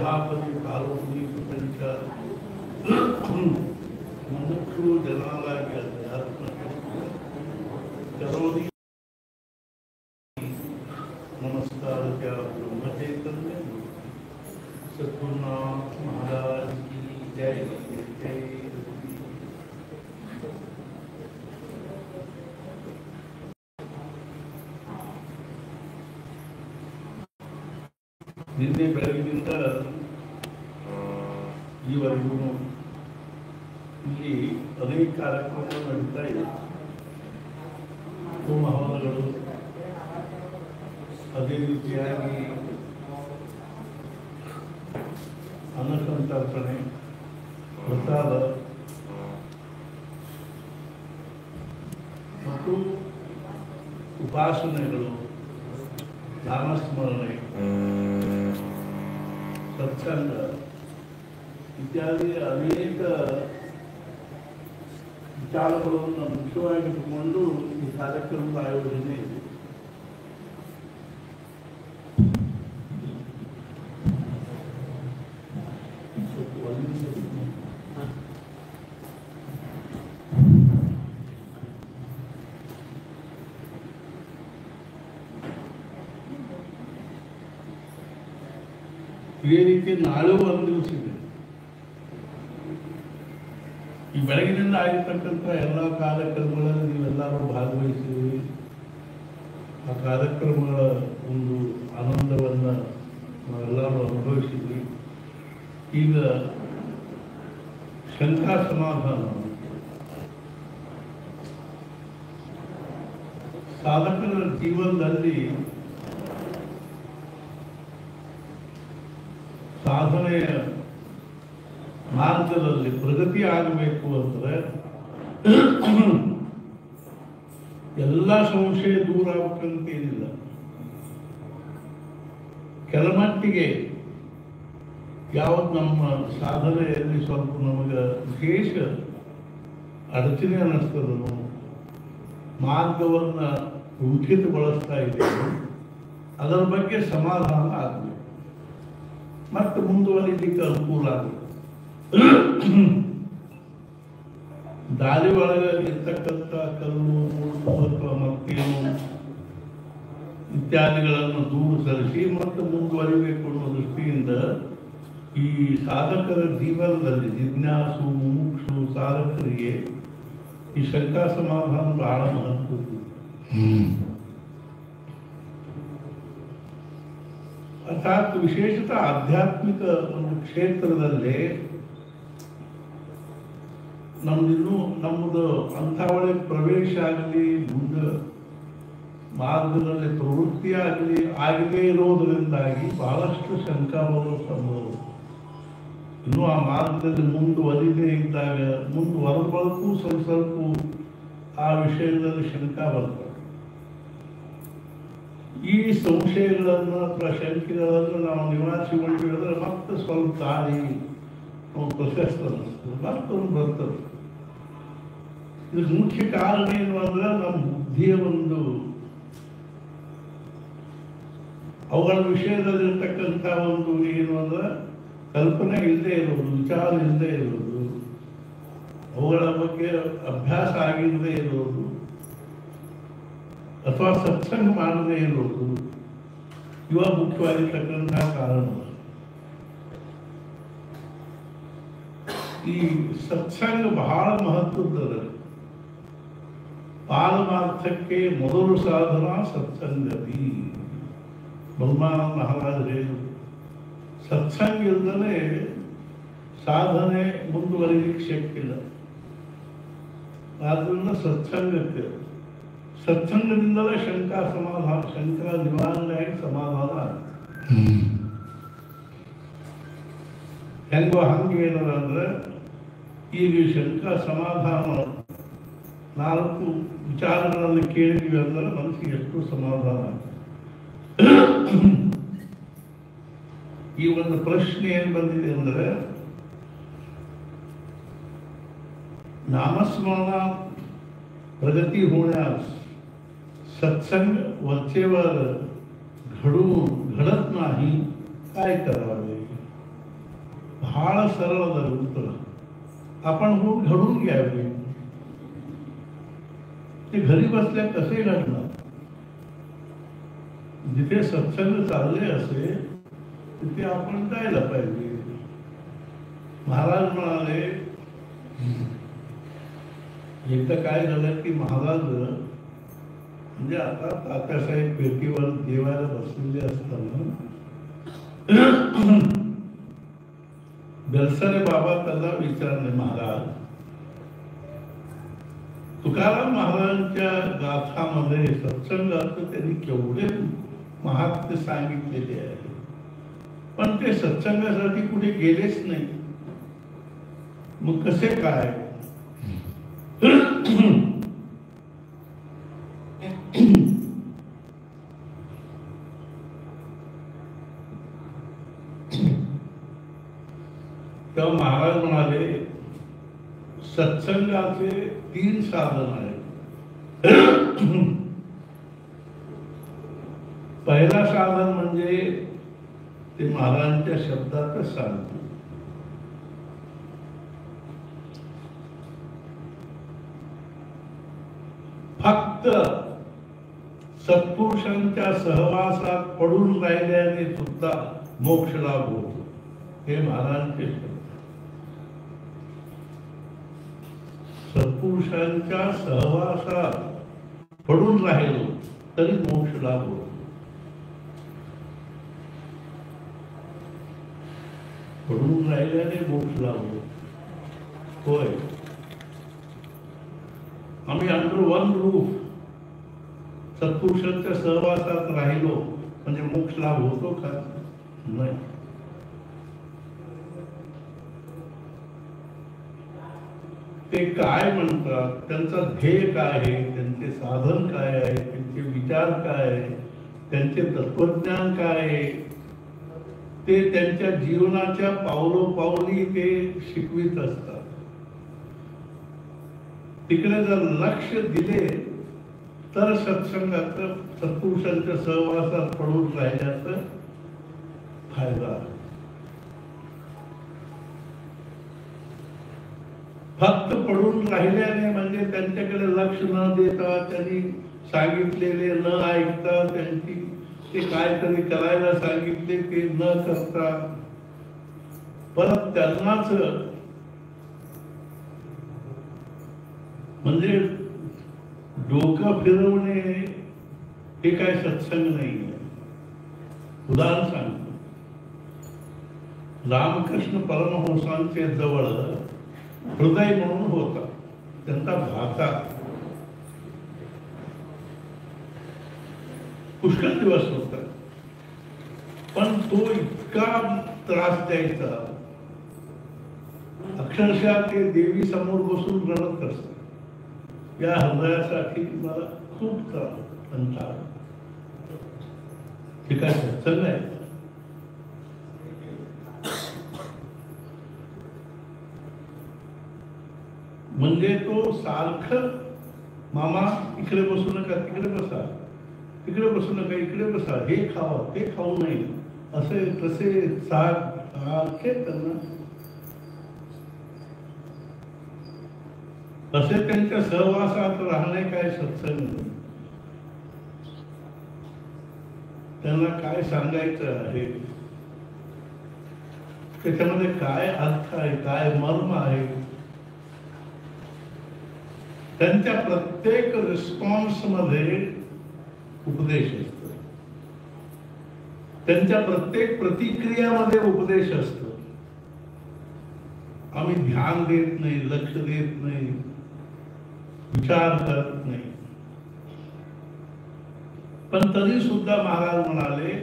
यहापती colony त्यांच्या मनुष्य जनाला अध्यात्म करोनी नमस्कार त्या ब्रह्मचैतन्य सद्गुरुनाथ महाराज की जय जय। ನಿನ್ನೆ ಬೆಳಗಿನಿಂದ ಈವರೆಗೂ ಇಲ್ಲಿ ಅನೇಕ ಕಾರ್ಯಕ್ರಮಗಳು ನಡೀತಾ ಇದೆ. ಹೋಮಹವನಗಳು, ಅದೇ ರೀತಿಯಾಗಿ ಅನ್ನಸಂತರ್ಪಣೆ, ಪ್ರಸಾದ ಮತ್ತು ಉಪಾಸನೆಗಳು, ನಾಮಸ್ಮರಣೆ, ಸತ್ಸಂಗ ಇತ್ಯಾದಿ ಅನೇಕ ವಿಚಾರಗಳನ್ನು ಮುಖ್ಯವಾಗಿಟ್ಟುಕೊಂಡು ಈ ಕಾರ್ಯಕ್ರಮದ ಆಯೋಜನೆ ಇದೆ. ಇದೇ ರೀತಿ ನಾಳೆಗೂ ಒಂದು ದಿವಸ ಇದೆ. ಈ ಬೆಳಗಿನಿಂದ ಆಗಿರ್ತಕ್ಕಂಥ ಎಲ್ಲ ಕಾರ್ಯಕ್ರಮಗಳಲ್ಲಿ ನೀವೆಲ್ಲರೂ ಭಾಗವಹಿಸಿದ್ರಿ. ಆ ಕಾರ್ಯಕ್ರಮಗಳ ಒಂದು ಆನಂದವನ್ನು ನಾವೆಲ್ಲರೂ ಅನುಭವಿಸಿದ್ವಿ. ಈಗ ಶಂಕಾ ಸಮಾಧಾನ ಸಾಧಕರ ಜೀವನದಲ್ಲಿ ಸಾಧನೆಯ ಮಾರ್ಗದಲ್ಲಿ ಪ್ರಗತಿ ಆಗಬೇಕು ಅಂದರೆ ಎಲ್ಲ ಸಂಶಯ ದೂರ ಆಗಬೇಕಂತೇನಿಲ್ಲ. ಕೆಲಮಟ್ಟಿಗೆ ಯಾವುದು ನಮ್ಮ ಸಾಧನೆಯಲ್ಲಿ ಸ್ವಲ್ಪ ನಮಗೆ ವಿಶೇಷ ಅಡಚಣೆ ಅನ್ನಿಸ್ತದೋ, ಮಾರ್ಗವನ್ನು ಕುಂಠಿತಗೊಳಿಸ್ತಾ ಇದೆ, ಅದರ ಬಗ್ಗೆ ಸಮಾಧಾನ ಆಗಬೇಕು ಮತ್ತು ಮುಂದುವರಿಲಿಕ್ಕೆ ಅನುಕೂಲ ಆಗುತ್ತೆ. ದಾರಿ ಒಳಗೆ ಇರ್ತಕ್ಕಂಥ ಕಲ್ಲು, ಮುಳ್ಳು ಅಥವಾ ಮತ್ತೇನು ಇತ್ಯಾದಿಗಳನ್ನು ದೂರ ಸರಿಸಿ ಮತ್ತು ಮುಂದುವರಿಬೇಕು ಅನ್ನೋ ದೃಷ್ಟಿಯಿಂದ ಈ ಸಾಧಕರ ಜೀವನದಲ್ಲಿ ಜಿಜ್ಞಾಸು, ಮುಮುಕ್ಷು ಸಾಧಕರಿಗೆ ಈ ಶಂಕಾ ಸಮಾಧಾನ ಬಹಳ ಮಹತ್ವದ್ದು. ಅರ್ಥಾತ್ ವಿಶೇಷತಃ ಆಧ್ಯಾತ್ಮಿಕ ಒಂದು ಕ್ಷೇತ್ರದಲ್ಲಿ ನಮ್ಮದು ಅಂಥ ಒಳಗೆ ಪ್ರವೇಶ ಆಗಲಿ, ಮುಂದೆ ಮಾರ್ಗದಲ್ಲಿ ಪ್ರವೃತ್ತಿ ಆಗದೇ ಇರೋದರಿಂದಾಗಿ ಬಹಳಷ್ಟು ಶಂಕಾಗಳು ಸಂಭವ. ಇನ್ನೂ ಆ ಮಾರ್ಗದಲ್ಲಿ ಮುಂದುವರಿದೇ ಇದ್ದಾಗ ಮುಂದುವರೆದಕ್ಕೂ ಸ್ವಲ್ಪ ಆ ವಿಷಯದಲ್ಲಿ ಶಂಕಾ ಬರ್ತದೆ. ಈ ಸಂಶಯಗಳನ್ನು ಅಥವಾ ಶಂಕೆಗಳನ್ನು ನಾವು ನಿವಾರಿಸಿಕೊಂಡಿದ್ರೆ ಮತ್ತೆ ಸ್ವಲ್ಪ ದಾರಿ ಪ್ರಶಸ್ತ ಅನ್ನಿಸ್ತದೆ, ಮತ್ತೊಂದು ಬರ್ತದೆ. ಇದಕ್ಕೆ ಮುಖ್ಯ ಕಾರಣ ಏನು ಅಂದ್ರೆ ನಮ್ಮ ಬುದ್ಧಿಯ ಒಂದು ಅವುಗಳ ವಿಷಯದಲ್ಲಿರ್ತಕ್ಕಂಥ ಒಂದು ಏನು ಅಂದ್ರೆ ಕಲ್ಪನೆ ಇಲ್ಲದೆ ಇರೋದು, ವಿಚಾರ ಇಲ್ಲದೆ ಇರೋದು, ಅವುಗಳ ಬಗ್ಗೆ ಅಭ್ಯಾಸ ಆಗಿಲ್ಲದೆ ಇರೋದು ಅಥವಾ ಸತ್ಸಂಗ ಮಾಡದೇ ಇರೋದು, ಇವ ಮುಖ್ಯವಾಗಿರ್ತಕ್ಕಂತಹ ಕಾರಣ. ಈ ಸತ್ಸಂಗ ಬಹಳ ಮಹತ್ವದ. ಪಾರಮಾರ್ಥಕ್ಕೆ ಮೊದಲು ಸಾಧನ ಸತ್ಸಂಗತಿ. ಬ್ರಹ್ಮಾನಂದ ಮಹಾರಾಜರು ಹೇಳಿದರು, ಸತ್ಸಂಗ ಇಲ್ಲದೆ ಸಾಧನೆ ಮುಂದುವರಿಲಿಕ್ಕೆ ಶಕ್ಯ ಇಲ್ಲ. ಆದ್ದರಿಂದ ಸತ್ಸಂಗದಿಂದಲೇ ಶಂಕಾ ಸಮಾಧಾನ, ಶಂಕರ ನಿವಾರಣೆಯಾಗಿ ಸಮಾಧಾನ ಆಗುತ್ತೆ. ಹೆಂಗೋ ಹಂಗೆ ಏನದ ಅಂದ್ರೆ ಈಗ ಶಂಕಾ ಸಮಾಧಾನ 4 ವಿಚಾರಗಳನ್ನು ಕೇಳಿದ್ವಿ ಅಂದ್ರೆ ಮನಸ್ಸಿಗೆ ಎಷ್ಟು ಸಮಾಧಾನ ಆಗುತ್ತೆ. ಈ ಒಂದು ಪ್ರಶ್ನೆ ಏನು ಬಂದಿದೆ ಅಂದರೆ, नामस्मरण प्रगति होण्यास सत्संग वरचेवर घडत नाही, काय करावे. ढाळ सरळ धरून आपण घडून घ्यावे. ते घरी बसल्या कसे घडणार? जिथे सत्संग चालले असेल तिथे आपण जायला पाहिजे. महाराज म्हणाले, एकदा काय झालं की महाराज म्हणजे आता तात्यासाहेब पेटीवर देवायला बसलेले असताना बेलसरे बाबा त्याला विचारले, महाराज तुकाराम महाराजांच्या गाथामध्ये सत्संगाचं त्यांनी केवढे महात्म्य सांगितलेले आहे, पण ते सत्संगासाठी कुठे गेलेच नाही, मग कसे काय? तेव्हा महाराज म्हणाले, सत्संगाचे 3 साधन आहेत. पहिला साधन म्हणजे ते महाराजांच्या शब्दातच सांगतो. फक्त सत्पुरुषांच्या सहवासात पडून राहिल्याने सुद्धा मोक्ष लाभ होतो, हे महाराजांचे शब्द. सत्पुरुषांच्या सहवासात पडून राहिलो तरी मोक्ष लाभ होतो. पडून राहिल्याने मोक्ष लाभ होतो. होय, आम्ही अंडर वन रूफ सत्पुरुषांच्या सहवासात राहिलो म्हणजे मोक्ष लाभ होतो का? नाही. ते काय म्हणतात, त्यांचा ध्येय काय आहे, त्यांचे साधन काय आहे, त्यांचे विचार काय आहे, त्यांचे तत्वज्ञान काय आहे, ते त्यांच्या जीवनाच्या पावलोपावली ते शिकवित असतात. तिकडे जर लक्ष दिले तर सत्संगाचं, सत्पुरुषांच्या सहवासात पडून राहिल्याचा फायदा. फक्त पडून राहिल्याने म्हणजे त्यांच्याकडे लक्ष न देता, त्यांनी सांगितलेले न ऐकता, त्यांची ते काहीतरी करायला सांगितले ते न करता परत त्यांनाच म्हणजे डोकं फिरवणे हे काय सत्संग नाही. उदाहरण सांगतो, रामकृष्ण परमहंसांचे जवळ हृदय म्हणून होता, त्यांचा भाता पुष्कळ दिवस होता, पण तो इतका त्रास द्यायचा, अक्षरशः ते देवी समोर बसून रडत असत, या हृदयासाठी मला खूप त्रास कंटाळा. हे काय सत्संग आहे? म्हणजे तो सारखं, मामा इकडे बसू नका, तिकडे बसा, तिकडे बसू नका, इकडे बसा, हे खावा, ते खाऊ नये, असे तसे सारखे त्यांना, असे त्यांच्या सहवासात राहणे काय सत्संग नाही. त्यांना काय सांगायचं आहे, त्याच्यामध्ये काय अर्थ आहे, काय मर्म आहे, त्यांच्या प्रत्येक रिस्पॉन्स मध्ये उपदेश असतो, त्यांच्या प्रत्येक प्रतिक्रियामध्ये उपदेश असतो. आम्ही ध्यान देत नाही, लक्ष देत नाही, विचार करत नाही, पण तरी सुद्धा महाराज म्हणाले,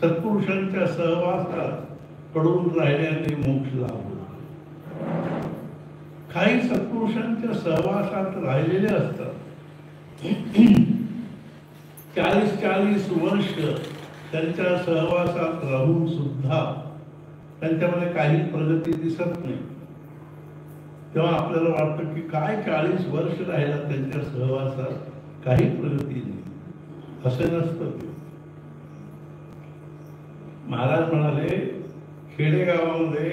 सत्पुरुषांच्या सहवासात पडून राहिल्याने मोक्ष लाभ होतो. काही सत्पुरुषांच्या सहवासात राहिलेले असतात, 40-40 वर्ष त्यांच्या सहवासात राहून सुद्धा त्यांच्यामध्ये काही प्रगती दिसत नाही. तेव्हा आपल्याला वाटतं की काय 40 वर्ष राहिला त्यांच्या सहवासात, काही प्रगती नाही. असं नसतं. महाराज म्हणाले, खेडेगावामध्ये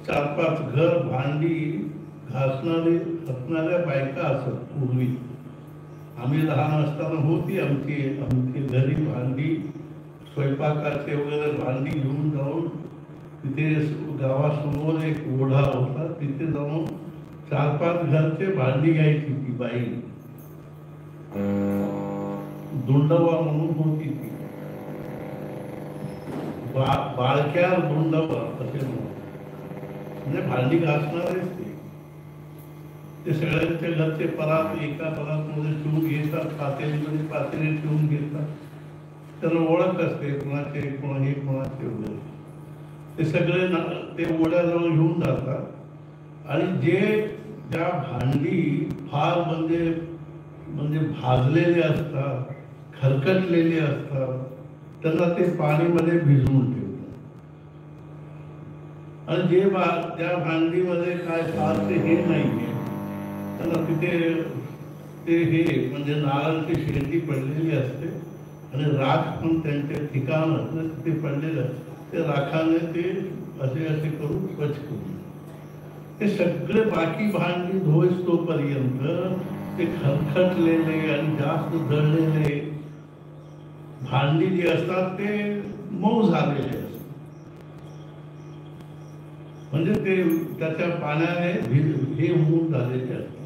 4-5 घर भांडी घासणाऱ्या बायका असत पूर्वी. आम्ही लहान असताना होती आमची घरी भांडी, स्वयंपाकाचे वगैरे भांडी घेऊन जाऊन तिथे गावासमोर एक ओढा होता, तिथे जाऊन 4-5 घरचे भांडी घ्यायची ती बाई. धुंडवा म्हणून होती ती, बाळक्या धुंडवा असे म्हणजे भांडी घासणारेच ते सगळ्यांच्या घरचे परात एका परातमध्ये ठेवून घेतात, पातेलीमध्ये पातेली ठेवून घेतात. त्यांना ओळख असते कोणाचे वगैरे. ते सगळे ते ओढ्याजवळ घेऊन जातात आणि ज्या भांडी फार म्हणजे भाजलेले असतात, खरकटलेले असतात, त्यांना ते पाणीमध्ये भिजवून ठेवतात. आणि ज्या भांडीमध्ये काय फार ते हे नाहीये, त्यांना तिथे ते हे म्हणजे नारळाची शेंडी पडलेली असते आणि राख पण त्यांचे ठिकाण असतं तिथे पडलेलं असतं. ते राखाने ते असे करून स्वच्छ करून ते सगळे बाकी भांडी धुवस तोपर्यंत ते खरखटलेले आणि जास्त जळलेले भांडी जी असतात ते मऊ झालेले असतात. म्हणजे ते त्याच्या पाण्याने हे होऊन झालेले असतात.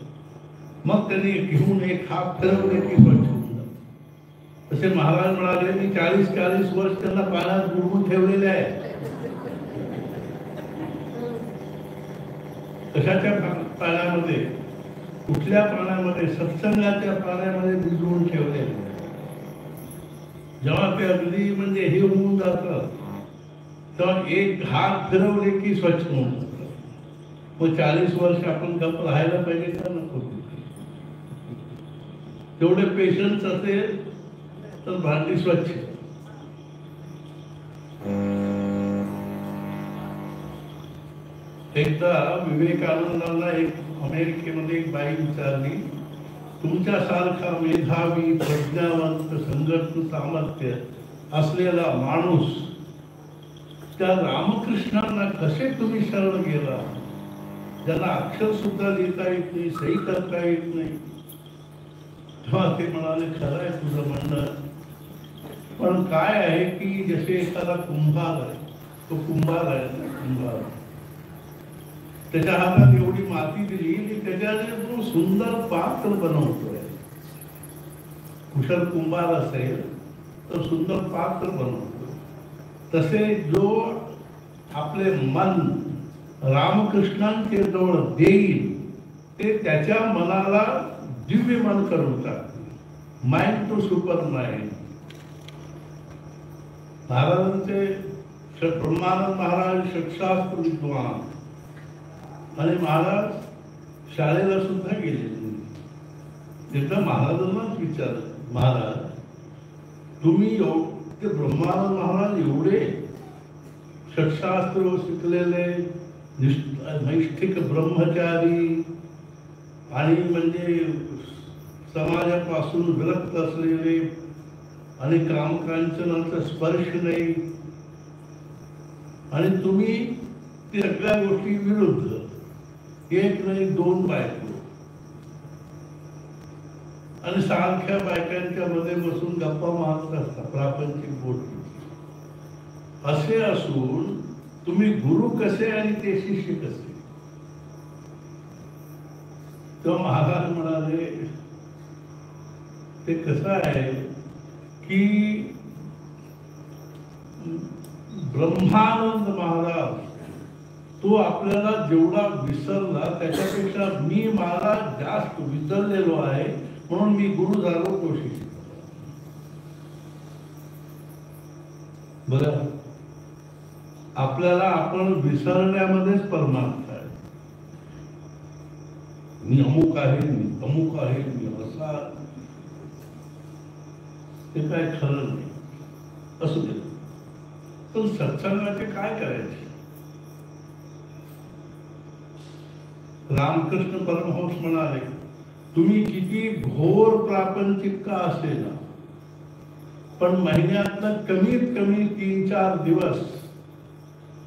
मग त्यांनी घेऊन एक हात फिरवले की स्वच्छ होऊन जातात. तसे महाराज म्हणाले मी 40-40 वर्ष त्यांना पाण्यात बुडवून ठेवलेले आहे. कशाच्या पाण्यामध्ये? कुठल्या पाण्यामध्ये? सत्संगाच्या पाण्यामध्ये भिजवून ठेवलेले. जेव्हा ते अगदी म्हणजे हे होऊन जातं तेव्हा एक हात फिरवले की स्वच्छ होऊन जातात. मग 40 वर्ष आपण गप्प राहायला पाहिजे का नको? तेवढे पेशन्स असेल तर भांडी स्वच्छ. एकदा विवेकानंदांना अमेरिकेमध्ये एक बाई विचारली, तुमच्यासारखा मेधावी, प्रज्ञावंत, संघटन सामर्थ्य असलेला माणूस त्या रामकृष्णांना कसे तुम्ही शरण गेला, ज्यांना अक्षर सुद्धा लिहिता येत नाही, सही करता येत नाही. तेव्हा ते म्हणाले खरं आहे तुझं म्हणणं, पण काय आहे की जसे एखादा कुंभार आहे, तो कुंभार आहे ना, कुंभार त्याच्या हातात एवढी माती दिली की त्याच्याने तो सुंदर पात्र बनवतोय. कुशल कुंभार असेल तर सुंदर पात्र बनवतो. तसे जो आपले मन रामकृष्णांचे जवळ देईल ते त्याच्या मनाला दिव्य मन करून टाकते. Mind to super mind. महाराजांचे ब्रह्मानंद महाराज षटशास्त्र विद्वान आणि महाराज शाळेला सुद्धा गेले. तिथं महाराजांनाच विचारलं, महाराज तुम्ही ते ब्रह्मानंद महाराज एवढे षटशास्त्र शिकलेले, नैष्ठिक ब्रह्मचारी आणि म्हणजे समाजापासून विरक्त असलेले आणि कामकांचनाचा स्पर्श नाही, आणि तुम्ही त्या सगळ्या गोष्टी विरुद्ध, एक नाही 2 बायको आणि सारख्या बायकांच्या मध्ये बसून गप्पा मारत असतात प्रापंचिक गोष्टी. असे असून तुम्ही गुरु कसे आणि ते शिष्य कसे? तेव्हा महाराज म्हणाले ते कसं आहे की ब्रह्मानंद महाराज तो आपल्याला जेवढा विसरला त्याच्यापेक्षा मी महाराज जास्त विसरलेलो आहे, म्हणून मी गुरु झालो तो शिष्य. बरं, आपल्याला आपण विसरण्यामध्येच परमार्थ आहे. मी अमुक आहे, मी अमुक आहे, मी असा, ते काय खरं नाही. असू दे, पण सत्संगाचे काय करायचे? रामकृष्ण परमहंस म्हणाले, तुम्ही किती घोर प्रापंचिक का असेल, पण महिन्यातनं कमीत कमी 3-4 दिवस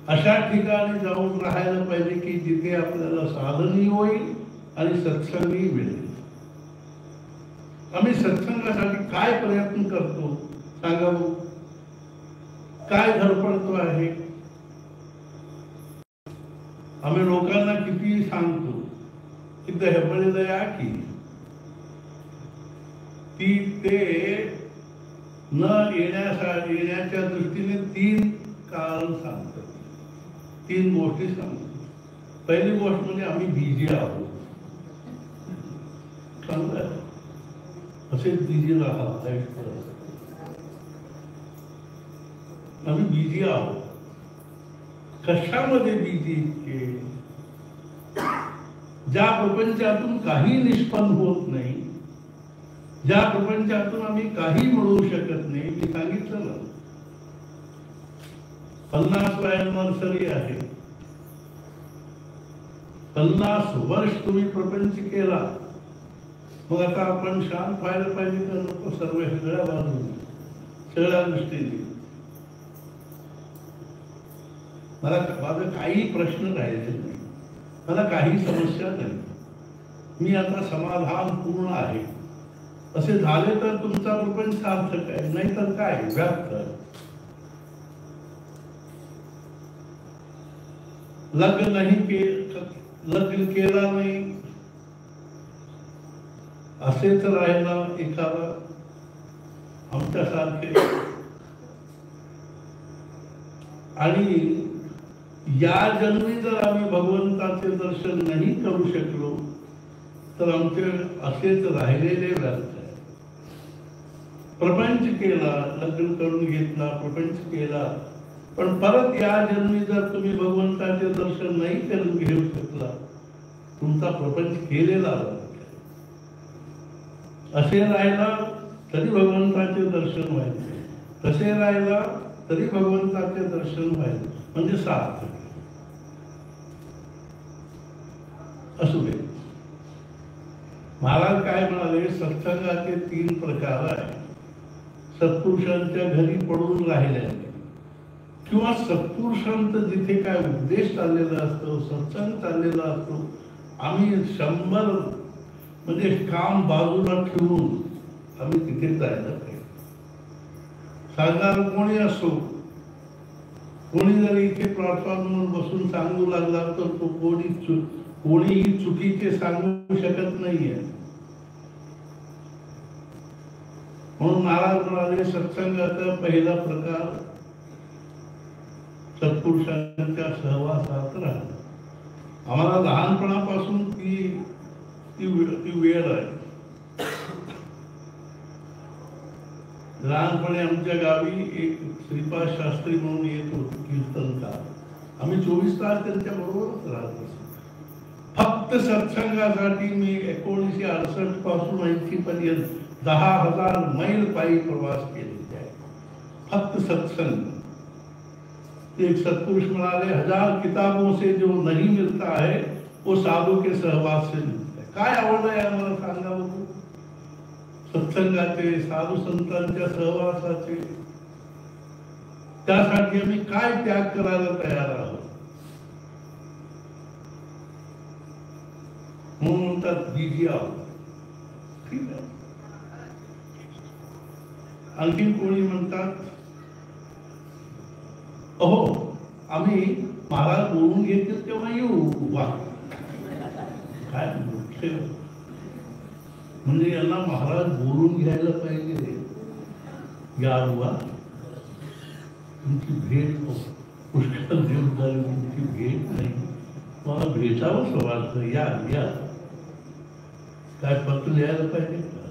अशा ठिकाणी जाऊन राहायला पाहिजे की जिथे आपल्याला साधनही होईल आणि सत्संगही मिळेल. आम्ही सत्संगासाठी काय प्रयत्न करतो सांगा बघू, काय धडपडतो आहे. आम्ही लोकांना किती सांगतो की दहबळीला या की ती ते न येण्याच्या दृष्टीने 3 कारण सांगतात, 3 गोष्टी सांगतात. पहिली गोष्ट म्हणजे आम्ही बिझी आहोत. चांगलं असेच बिझी राहा, आम्ही बिझी आहोत. कशामध्ये बिझी इतके? ज्या प्रपंचातून काही निष्पन्न होत नाही, ज्या प्रपंचातून आम्ही काही मिळवू शकत नाही. मी सांगितलं ना, 50 एनिव्हर्सरी आहे. 50 वर्ष तुम्ही प्रपंच केला, मग आता आपण शांत व्हायला पाहिजे का नको? सर्व सगळ्या बाजूने, सगळ्या दृष्टीने. मला माझं काही प्रश्न राहायचे नाही, मला काही समस्या नाही. मी आता समाधान पूर्ण आहे. असे झाले तर तुमचा प्रपंच सार्थक आहे, नाही तर काय व्यर्थ. लग्न केला नाही असेच राहिला एखादा आमच्यासारखे, आणि या जन्मी जर आम्ही भगवंताचे दर्शन नाही करू शकलो तर आमचे असेच राहिलेले व्यर्थ आहे. प्रपंच केला, लग्न करून घेतला, प्रपंच केला, पण परत या जन्मी जर तुम्ही भगवंताचे दर्शन नाही करून घेऊ शकला, तुमचा प्रपंच केलेला असे राहिला तरी भगवंताचे दर्शन व्हायचे, तसे राहिला तरी भगवंताचे दर्शन व्हायचे, म्हणजे सार्थक. असू दे. महाराज काय म्हणाले, सत्संगाचे 3 प्रकार आहेत. सत्पुरुषांच्या घरी पडून राहिल्याने किंवा सत्पुरुषांचं जिथे काय उपदेश चाललेला असतो, सत्संग चाललेला असतो, आम्ही 100 म्हणजे काम बाजूला ठेवून आम्ही तिथे जायला पाहिजे. सांगणार कोणी असो, कोणी जर इथे प्लॅटफॉर्मवर बसून सांगू लागला तर तो कोणीही चुकीचे सांगू शकत नाहीये. म्हणून महाराज म्हणाले, सत्संगाचा पहिला प्रकार सत्पुरुषांच्या सहवासात राहणं. आम्हाला लहानपणापासून ती वेळ आहे. लहानपणी आमच्या गावी एक श्रीपाद शास्त्री म्हणून येत होते कीर्तनकार. आम्ही 24 तास त्यांच्या बरोबरच राहत असतो. फक्त सत्संगासाठी मी 1968 पासून 80 पर्यंत 10,000 मैल पायी प्रवास केलेला आहे. फक्त सत्संग. एक सत्पुरुष म्हणाले, 1000 किताबों से जो नहीं मिलता है वो साधु के सहवास से मिलता है. काय आवड आहे आम्हाला सांगा बघू? सत्संगाचे, साधू संतांच्या सहवासाचे. त्यासाठी आम्ही काय त्याग करायला तयार आहोत. म्हणून म्हणतात बिझी आहोत. ठीक आहे. आणखी कोणी म्हणतात, अहो आम्ही महाराज बोलून घेतले तेव्हा येऊ. वा, काय म्हणजे यांना महाराज बोलून घ्यायला पाहिजे. या बुवा, तुमची भेट पुष्कळ दिवस झाली, तुमची भेट नाही, मला भेटावं वाटतं. या या, काय पत्र लिहायला पाहिजे का?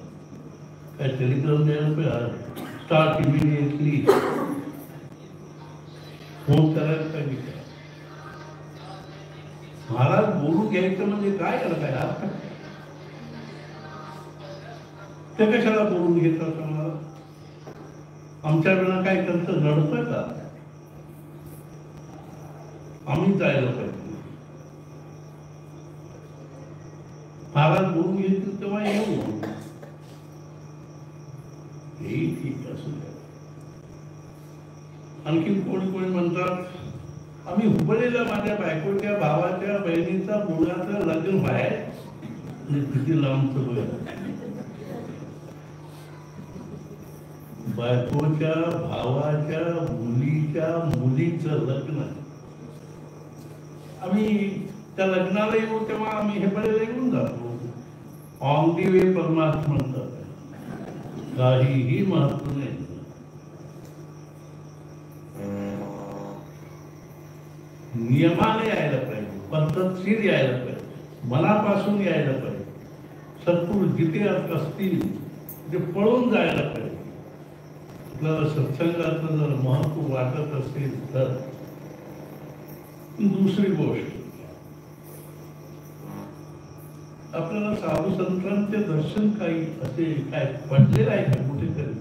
काय टेलिग्राम द्यायला पाहिजे? स्टार्ट इमिडिएटली फोन करायला पाहिजे का? महाराज बोलून घ्यायचं म्हणजे काय करताय? ते कशाला बोलून घेतात आम्हाला? आमच्या वेळा काय त्यांचं नडतं का? आम्ही जायला पाहिजे. महाराज बोलून घेतील तेव्हा येऊ. हे ठीक असू द्या. आणखी कोणी कोणी म्हणतात, आम्ही हुबळीला माझ्या बायकोच्या भावाच्या बहिणीचा मुलाचं लग्न बाहेर, किती लांबचं बघा. बायकोच्या भावाच्या मुलीच्या मुलीचं लग्न. आम्ही त्या लग्नाला येऊ तेव्हा आम्ही हेबळेला येऊन जातो. ऑन दी वे परमात्मा म्हणतात, काहीही महत्व नाही. नियमाने यायला पाहिजे, पद्धतशीर यायला पाहिजे, मनापासून यायला पाहिजे. सत्पुरुष जिथे असतील ते पळून जायला पाहिजे. आपल्याला सत्संगाचं जर महत्व वाटत असेल तर. दुसरी गोष्ट, आपल्याला साधू संतांचे दर्शन काही असे काय पडलेलं आहे का कुठेतरी?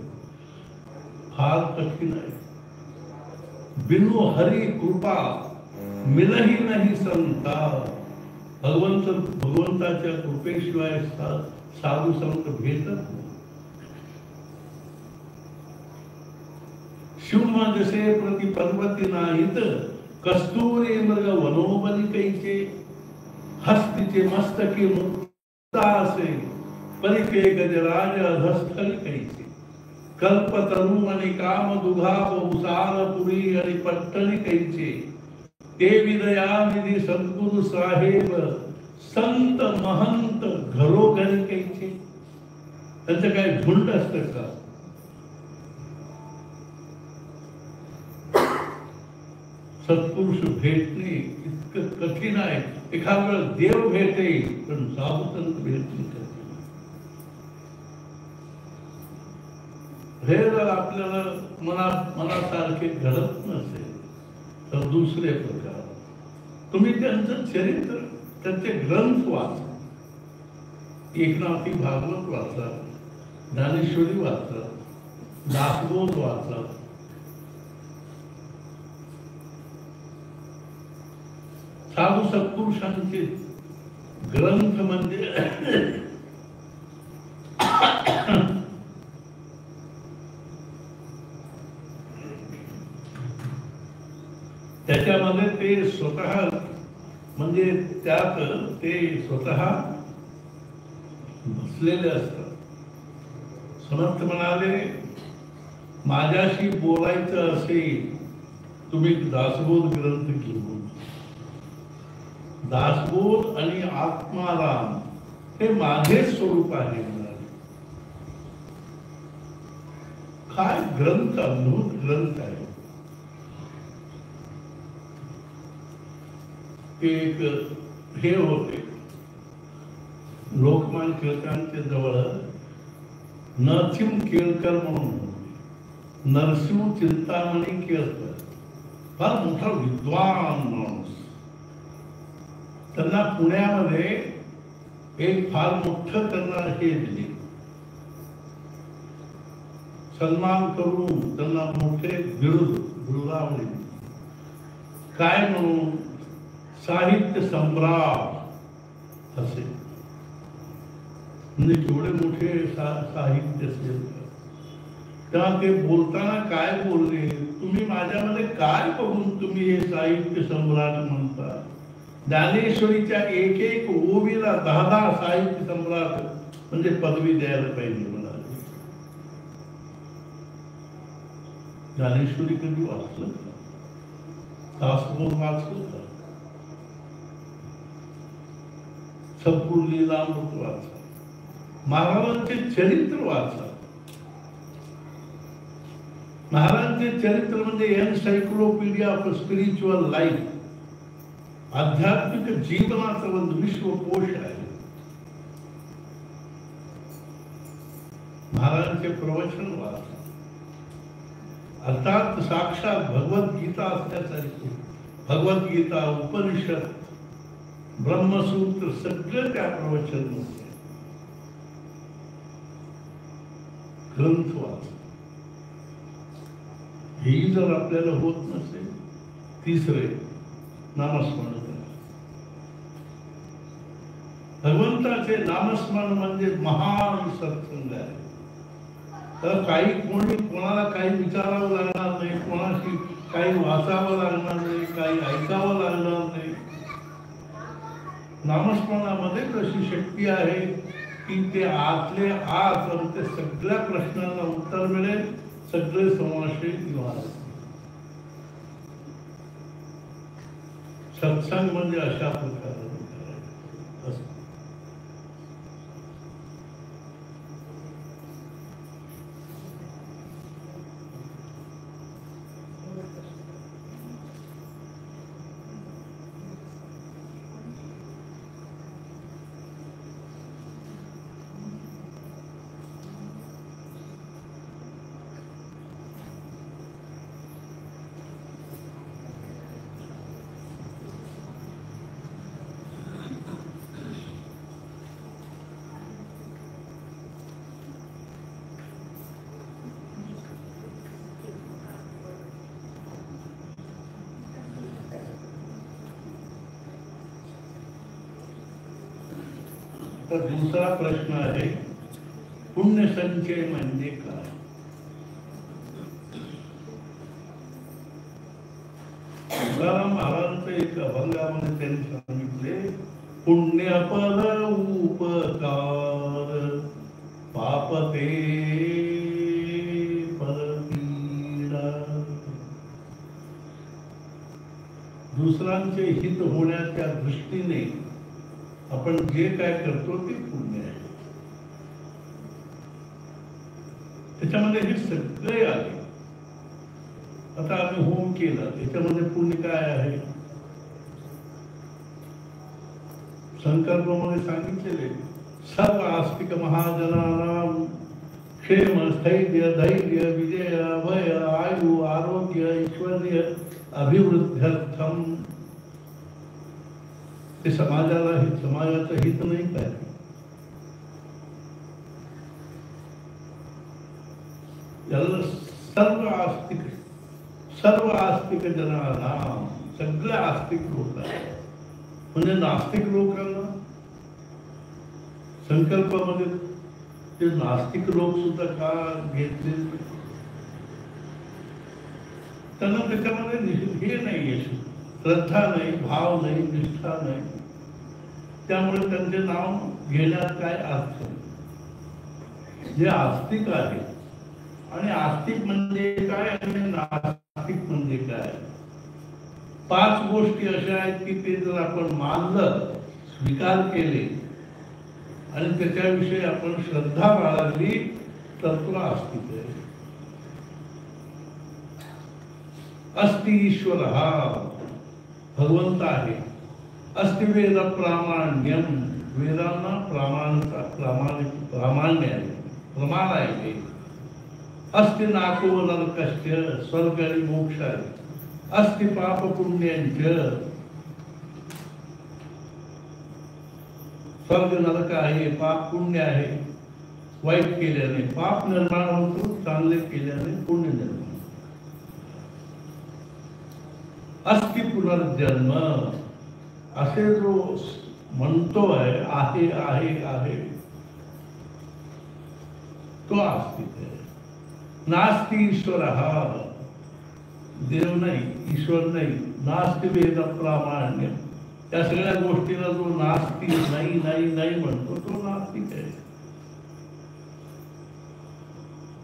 फार कठीण आहे. बिनु हरी कृपा मिलही नाही संता. भगवंताच्या कृपेशिवाय साधू संत भेटत नाही. शिवमा जसे प्रति पर्वती नाहीत, कस्तुरी मृग वनोबली कैचे. हस्तीचे मस्तकी मुक्ता असे, परिके गजराज अधस्थल कैचे. कल्पतरू आणि काम दुघा बहुसारपुरी आणि पट्टणी कैचे. ते विदयानिधी सद्गुरु साहेब संत महंत घरोघरी कैचे. त्यांचं काय झुंड असतं का? सत्पुरुष भेटणे इतकं कठीण आहे. एखाद वेळेस देव भेटे पण साधू संत भेटणे कठीण. हे जर आपल्याला मनासारखे घडत नसेल तर दुसरे प्रकार, तुम्ही त्यांचं चरित्र, त्यांचे ग्रंथ वाचा. एकनाथी भागवत वाचा, ज्ञानेश्वरी वाचा, दासबोध वाचा. साधू सत्पुरुषांचे ग्रंथ म्हणजे त्याच्यामध्ये ते स्वतः, म्हणजे त्यात ते स्वतः बसलेले असतात. समर्थ म्हणाले, माझ्याशी बोलायचं असेल तुम्ही दासबोध ग्रंथ घेऊन. दासबोध आणि आत्माराम हे माझे स्वरूप आहे. काय ग्रंथ, अद्भुत ग्रंथ आहे. एक हे होते लोकमान्य टिळकांच्या जवळ नरसिंह केळकर म्हणून, नरसिंह चिंतामणी केळकर, फार मोठा विद्वान माणूस. त्यांना पुण्यामध्ये एक फार मोठं त्यांना हे दिले, सन्मान करून त्यांना मोठे बिरुदावले. काय म्हणून? साहित्य सम्राट असे. म्हणजे केवढे मोठे साहित्य असेल. तेव्हा ते बोलताना काय बोलले, तुम्ही माझ्यामध्ये काय बघून तुम्ही हे साहित्य सम्राट म्हणता? ज्ञानेश्वरीच्या एक एक ओवीला 10 साहित्य सम्राट म्हणजे पदवी द्यायला पाहिजे म्हणाले. ज्ञानेश्वरी कधी वाचलं का? दासबोध वाचलं का? सद्गुरु लीलामृत वाचा, महाराजांचे चरित्र वाचा. महाराजांचे चरित्र म्हणजे एनसायक्लोपीडिया ऑफ स्पिरिच्युअल लाईफ, आध्यात्मिक जीवनाचं विश्वकोश आहे. महाराजांचे प्रवचन वाचा. अर्थात साक्षात भगवद्गीता असल्यासारखे भगवद्गीता, उपनिषद, ब्रह्मसूत्र सगळं त्या प्रवचन मध्ये. ग्रंथ वाचा. हे जर आपल्याला होत नसेल, तिसरे नामस्मरण करा. भगवंताचे नामस्मरण म्हणजे महान सत्संग आहे. तर काही कोणाला काही विचारावं लागणार नाही, कोणाशी काही वाचावं लागणार नाही, काही ऐकावं लागणार नाही. नामस्मरणामध्ये तशी शक्ती आहे की ते आतले आत आणि ते सगळ्या प्रश्नांना उत्तर मिळेल, सगळे संशय निवार. सत्संग म्हणजे अशा प्रकारे असं. तर दुसरा प्रश्न आहे, पुण्यसंचय म्हणजे काय? तुकाराम महाराजांचे एक अभंगामध्ये त्यांनी सांगितले, पुण्यफल उपकार पापते परपीडा. दुसऱ्यांचे हित होण्याच्या दृष्टीने आपण जे काय करतो ते पुण्य आहे. त्याच्यामध्ये हे सगळे आले. आता आम्ही होम केला, त्याच्यामध्ये पुण्य काय आहे? संकल्पामध्ये सांगितलेले सर्व आस्तिक महाजनानां क्षेम स्थैर्य धैर्य विजय अभय आयु आरोग्य ऐश्वर्य अभिवृद्ध्यर्थम. ते समाजाला हित, समाजाचं हित नाही काय? याला सर्व आस्तिक जनानां, सगळे आस्तिक लोक आहेत. म्हणजे नास्तिक लोकांना संकल्पामध्ये ते नास्तिक लोक सुद्धा का घेतले? त्यांना त्याच्यामध्ये हे नाही, श्रद्धा नाही, भाव नाही, निष्ठा नाही. त्यामुळे त्यांचे नाव घेण्यात काय अर्थ नाही. जे आस्तिक आहे, आणि आस्तिक म्हणजे काय आणि नास्तिक म्हणजे काय, 5 गोष्टी अशा आहेत की ते जर आपण मानलं, स्वीकार केले आणि त्याच्याविषयी आपण श्रद्धा बाळगली तर तुला आस्तिक आहे. अस्ति ईश्वर, हा भगवंत आहे. अस्ति वेद प्रामाण्यम, वेदांना प्रामाण्य आहे, प्रमाण आहे. अस्ति नाको नरकस्य, स्वर्ग आणि मोक्ष आहे. अस्ति पाप पुण्यांच, स्वर्ग नरक आहे, पाप पुण्य आहे. वाईट केल्याने पाप निर्माण होतो, चांगले केल्याने पुण्य निर्माण. अस्ति पुनर्जन्म, असे जो म्हणतो आहे आहे तो आस्तिक आहे. नास्ति ईश्वर, हा देव नाही, ईश्वर नाही. नास्ति वेद प्रामाण्य, त्या सगळ्या गोष्टीला जो नास्ति, नाही नाही नाही म्हणतो तो नास्तिक आहे.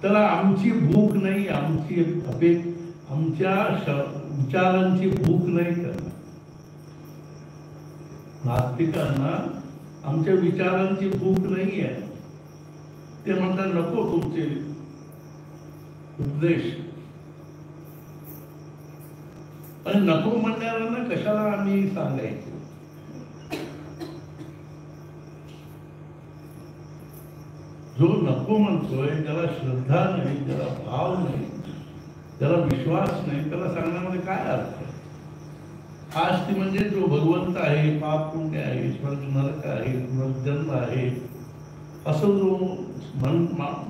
त्याला आमची भूक नाही, आमच्या विचारांची भूक नाही करणार. नास्तिकांना आमच्या विचारांची भूक नाही आहे. ते म्हणतात नको तुमचे उपदेश. आणि नको म्हणणाऱ्यांना कशाला आम्ही सांगायचं? जो नको म्हणतोय, ज्याला श्रद्धा नाही, ज्याला भाव नाही, ज्याला विश्वास नाही, त्याला सांगण्यामध्ये काय अर्थ आहे? आस्ति म्हणजे जो भगवंत आहे, पाप पुण्य आहे, स्वर्ग नरक आहे, पुनर्जन्म आहे, असं जो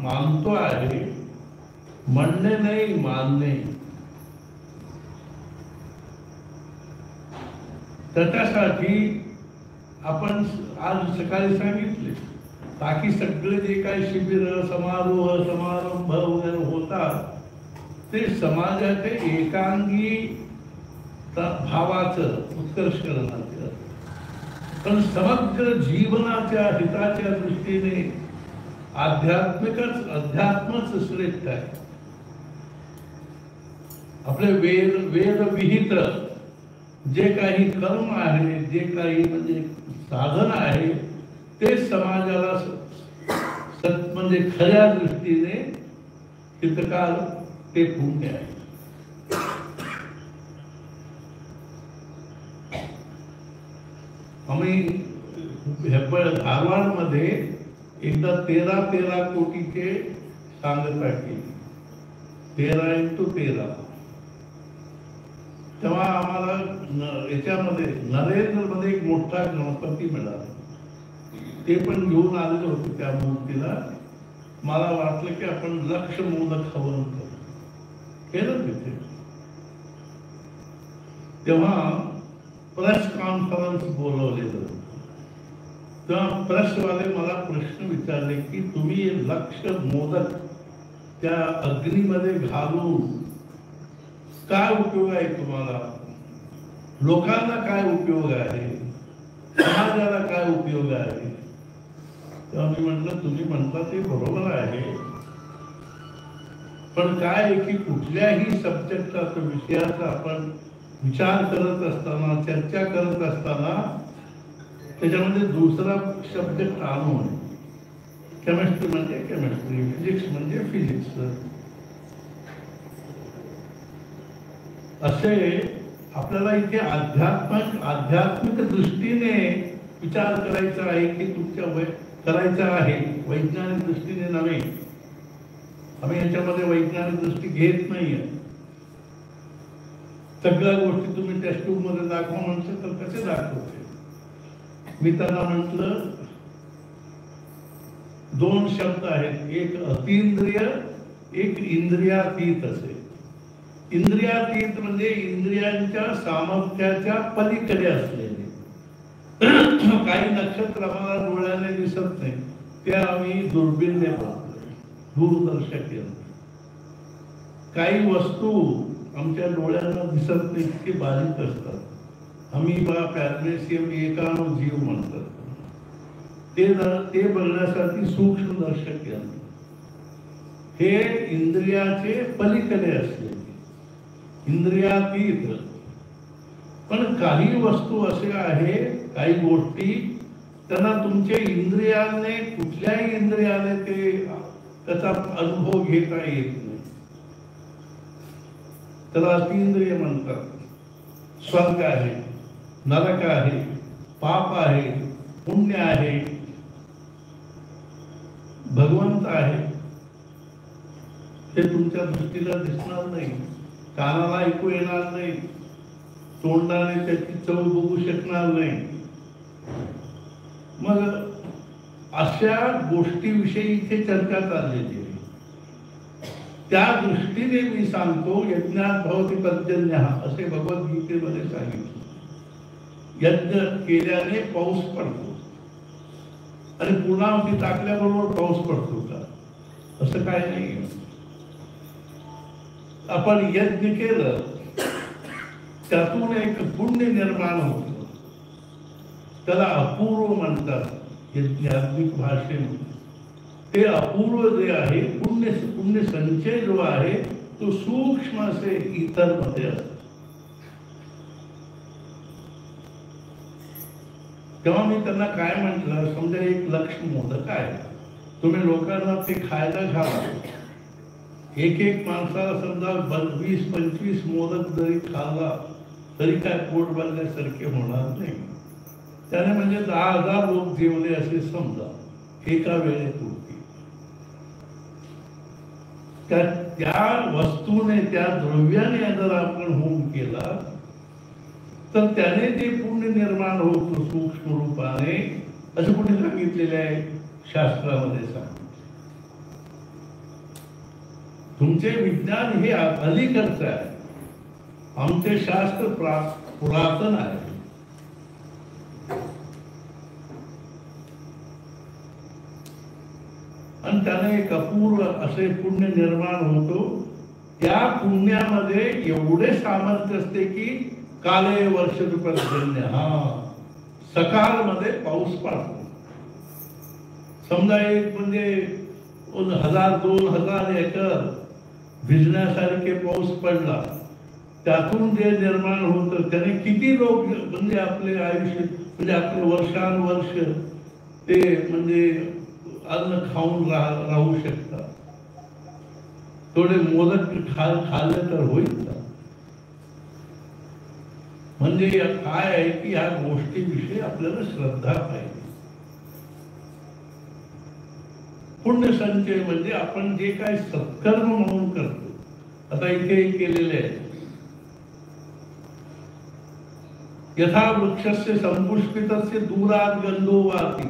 मानतो आहे. म्हणणे नाही, मानणे. त्याच्यासाठी आपण आज सकाळी सांगितले, बाकी सगळे जे काही शिबिर समारोह समारंभ वगैरे होतात ते समाजाचे एकांगी भावाचं उत्कर्ष करण्याचे असते. पण समग्र जीवनाच्या हिताच्या दृष्टीने अध्यात्मच श्रेष्ठ आहे. आपले वेद विहित जे काही कर्म आहे, जे काही म्हणजे साधन आहे, ते समाजाला म्हणजे खऱ्या दृष्टीने हितकार ते पुण्य आहे. आम्ही धारवाडमध्ये एकदा 13 कोटीचे सांगता केली, 13x13. तेव्हा आम्हाला याच्यामध्ये नरेंद्रमध्ये एक मोठा गणपती मिळाला. ते पण घेऊन आलेले होते त्या मूर्तीला. मला वाटलं की आपण लक्ष मोदक हवन करू, केलं तिथे. तेव्हा प्रेस कॉन्फरन्स बोलवलेलं. तेव्हा प्रेसवाले मला प्रश्न विचारले की तुम्ही लक्ष मोदक त्या अग्नीमध्ये घालून काय उपयोग आहे तुम्हाला, लोकांना काय उपयोग आहे, समाजाला काय उपयोग आहे. तेव्हा मी म्हटलं तुम्ही म्हणता ते बरोबर आहे, पण काय आहे की कुठल्याही सब्जेक्टचा विषयाचा आपण विचार करत असताना, चर्चा करत असताना त्याच्यामध्ये दुसरा सब्जेक्ट आणू नये. केमिस्ट्री म्हणजे केमिस्ट्री, फिजिक्स म्हणजे फिजिक्स, असे आपल्याला इथे आध्यात्मिक दृष्टीने विचार करायचा आहे की तुमच्या करायचा आहे, वैज्ञानिक दृष्टीने नव्हे. आम्ही याच्यामध्ये वैज्ञानिक दृष्टी घेत नाहीये. सगळ्या गोष्टी तुम्ही टेस्ट ट्यूब मध्ये दाखवा म्हणतात तर कसे दाखवते. मी त्यांना म्हटलं 2 शब्द आहेत, एक अतींद्रिय, एक इंद्रियातीत. असे इंद्रियातीत म्हणजे इंद्रियांच्या सामर्थ्याच्या पलीकडे असलेले काही नक्षत्र आम्हाला डोळ्याने दिसत नाही, ते आम्ही दुर्बीणने पाहतो, दूरदर्शक यंत्र. काही वस्तू आमच्या डोळ्यांना दिसत नाही, इतके बारीक असतात. अमिबा, पॅरमेसियम, एकाणू जीव म्हणतात. ते बघण्यासाठी सूक्ष्मदर्शक यंत्र. हे इंद्रियाचे पलीकडे असलेले, इंद्रियातीत. पण काही वस्तू असे आहे, काही गोष्टी त्यांना तुमच्या इंद्रियाने, कुठल्याही इंद्रियाने त्याचा अनुभव घेता येत नाही. त्याला अतींद्रिय म्हणतात. स्वर्ग आहे, नरक आहे, पाप आहे, पुण्य आहे, भगवंत आहे, हे तुमच्या दृष्टीला दिसणार नाही, कानाला ऐकू येणार नाही, तोंडाने त्याची चव बघू शकणार नाही. मग अशा गोष्टीविषयी इथे चर्चा चाललेली आहे. त्या दृष्टीने मी सांगतो, यज्ञात भवति पर्जन्यः असे भगवद्गीतेमध्ये सांगितले. यज्ञ केल्याने पाऊस पडतो, आणि पूर्णाहुती टाकल्याबरोबर पाऊस पडतो का? असं काय नाही. आपण यज्ञ केलं, त्यातून एक पुण्य निर्माण होतं, त्याला अपूर्व म्हणतात यज्ञात्मिक भाषेने. ते अपूर्व जे आहे, पुण्य संचय जो आहे, तो सूक्ष्म असे इतर मध्ये असतो. तेव्हा मी त्यांना काय म्हटलं, समजा एक लक्ष मोदक आहे, तुम्ही लोकांना ते खायला घाला. एक माणसाला समजा 20-25 मोदक जरी खाल्ला तरी काय पोट भरल्यासारखे होणार नाही. त्याने म्हणजे 10,000 लोक जेवले असे समजा एका वेळेपुरती. त्या वस्तूने, त्या द्रव्याने जर आपण होम केला तर त्याने जे पुण्य निर्माण होतो सूक्ष्म रूपाने, असं कुठे सांगितलेले आहे? शास्त्रामध्ये सांगितले. तुमचे विज्ञान हे अलीकडचं आहे, आमचे शास्त्र पुरातन आहे. आणि त्याने एक अपूर्व असे पुण्य निर्माण होतो. त्या पुण्यामध्ये एवढे सामर्थ्य असते की काले वर्ष पर्जन्य, सकाळमध्ये पाऊस पडतो. समजा एक म्हणजे 1000-2000 एकर भिजण्यासारखे पाऊस पडला, त्यातून जे निर्माण होतं त्याने किती लोक म्हणजे आपले आयुष्य म्हणजे आपले वर्षानुवर्ष ते म्हणजे अन्न खाऊन राहू शकतात. थोडे मोदक खाल्ले तर होईल का? म्हणजे काय आहे की या गोष्टीविषयी आपल्याला श्रद्धा पाहिजे. पुण्यसंचय म्हणजे आपण जे काय सत्कर्म म्हणून करतो. आता इथे केलेले आहे, यथा वृक्षस्य संपुष्पितस्य दूरात गंधो वाति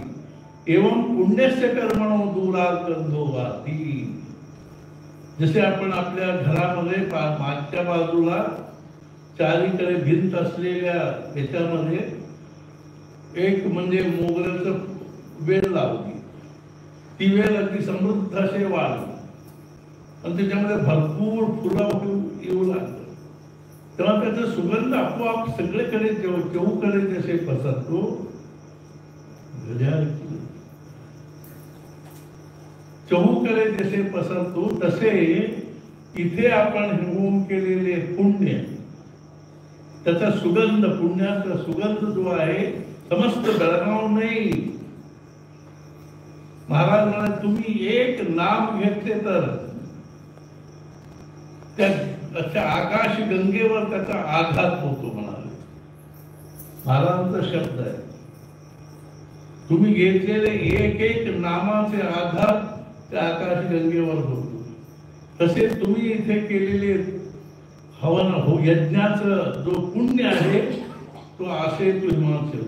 एवं पुण्यस्य कर्मणो दूरात गंधो वाति. जसे आपण आपल्या घरामध्ये मागच्या बाजूला चारीकडे भिंत असलेल्या याच्यामध्ये एक म्हणजे मोगऱ्याचं वेल लावली. ती वेल अगदी समृद्ध असे वाढली आणि त्याच्यामध्ये भरपूर फुलं येऊ लागलं. तेव्हा त्याचा सुगंध आपोआप सगळीकडे चहूकडे जसे पसरतो, चहूकडे जसे पसरतो, तसे इथे आपण होम केलेले पुण्य, त्याचा सुगंध, पुण्याचा सुगंध जो आहे समस्त बेळगाव नाही. महाराज म्हणाले तुम्ही एक नाम घेतले तर त्या आकाश गंगेवर त्याचा आघात होतो म्हणाले. महाराजांचा शब्द आहे, तुम्ही घेतलेले एक एक नामाचे आघात त्या आकाश गंगेवर होतो. तसे तुम्ही इथे केलेले हवन हो यज्ञाचं जो पुण्य आहे तो असे तो हिमाचल.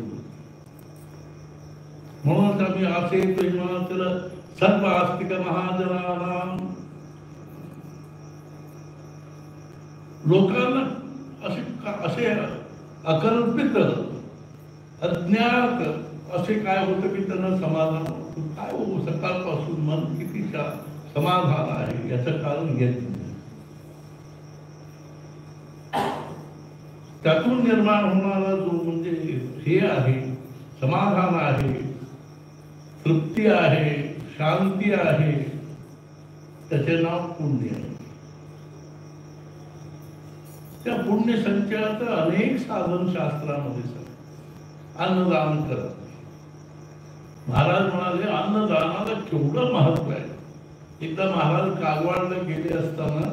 म्हणूनच आम्ही असे तो हिमाचल सर्व आस्तिक महाजनानां लोकांना असे अकल्पित अज्ञात असे काय होतं की त्यांना समाधान काय हो, सकाळपासून मन किती समाधान आहे याचं कारण यज्ञ. त्यातून निर्माण होणारा जो म्हणजे हे आहे, समाधान आहे, तृप्ती आहे, शांती आहे, त्याचे नाव पुण्य आहे. त्या पुण्य संचयाचं अनेक साधन शास्त्रामध्ये अन्नदान करत. महाराज म्हणाले अन्नदानाला केवढं महत्व आहे. एकदा महाराज कागवाडला गेले असताना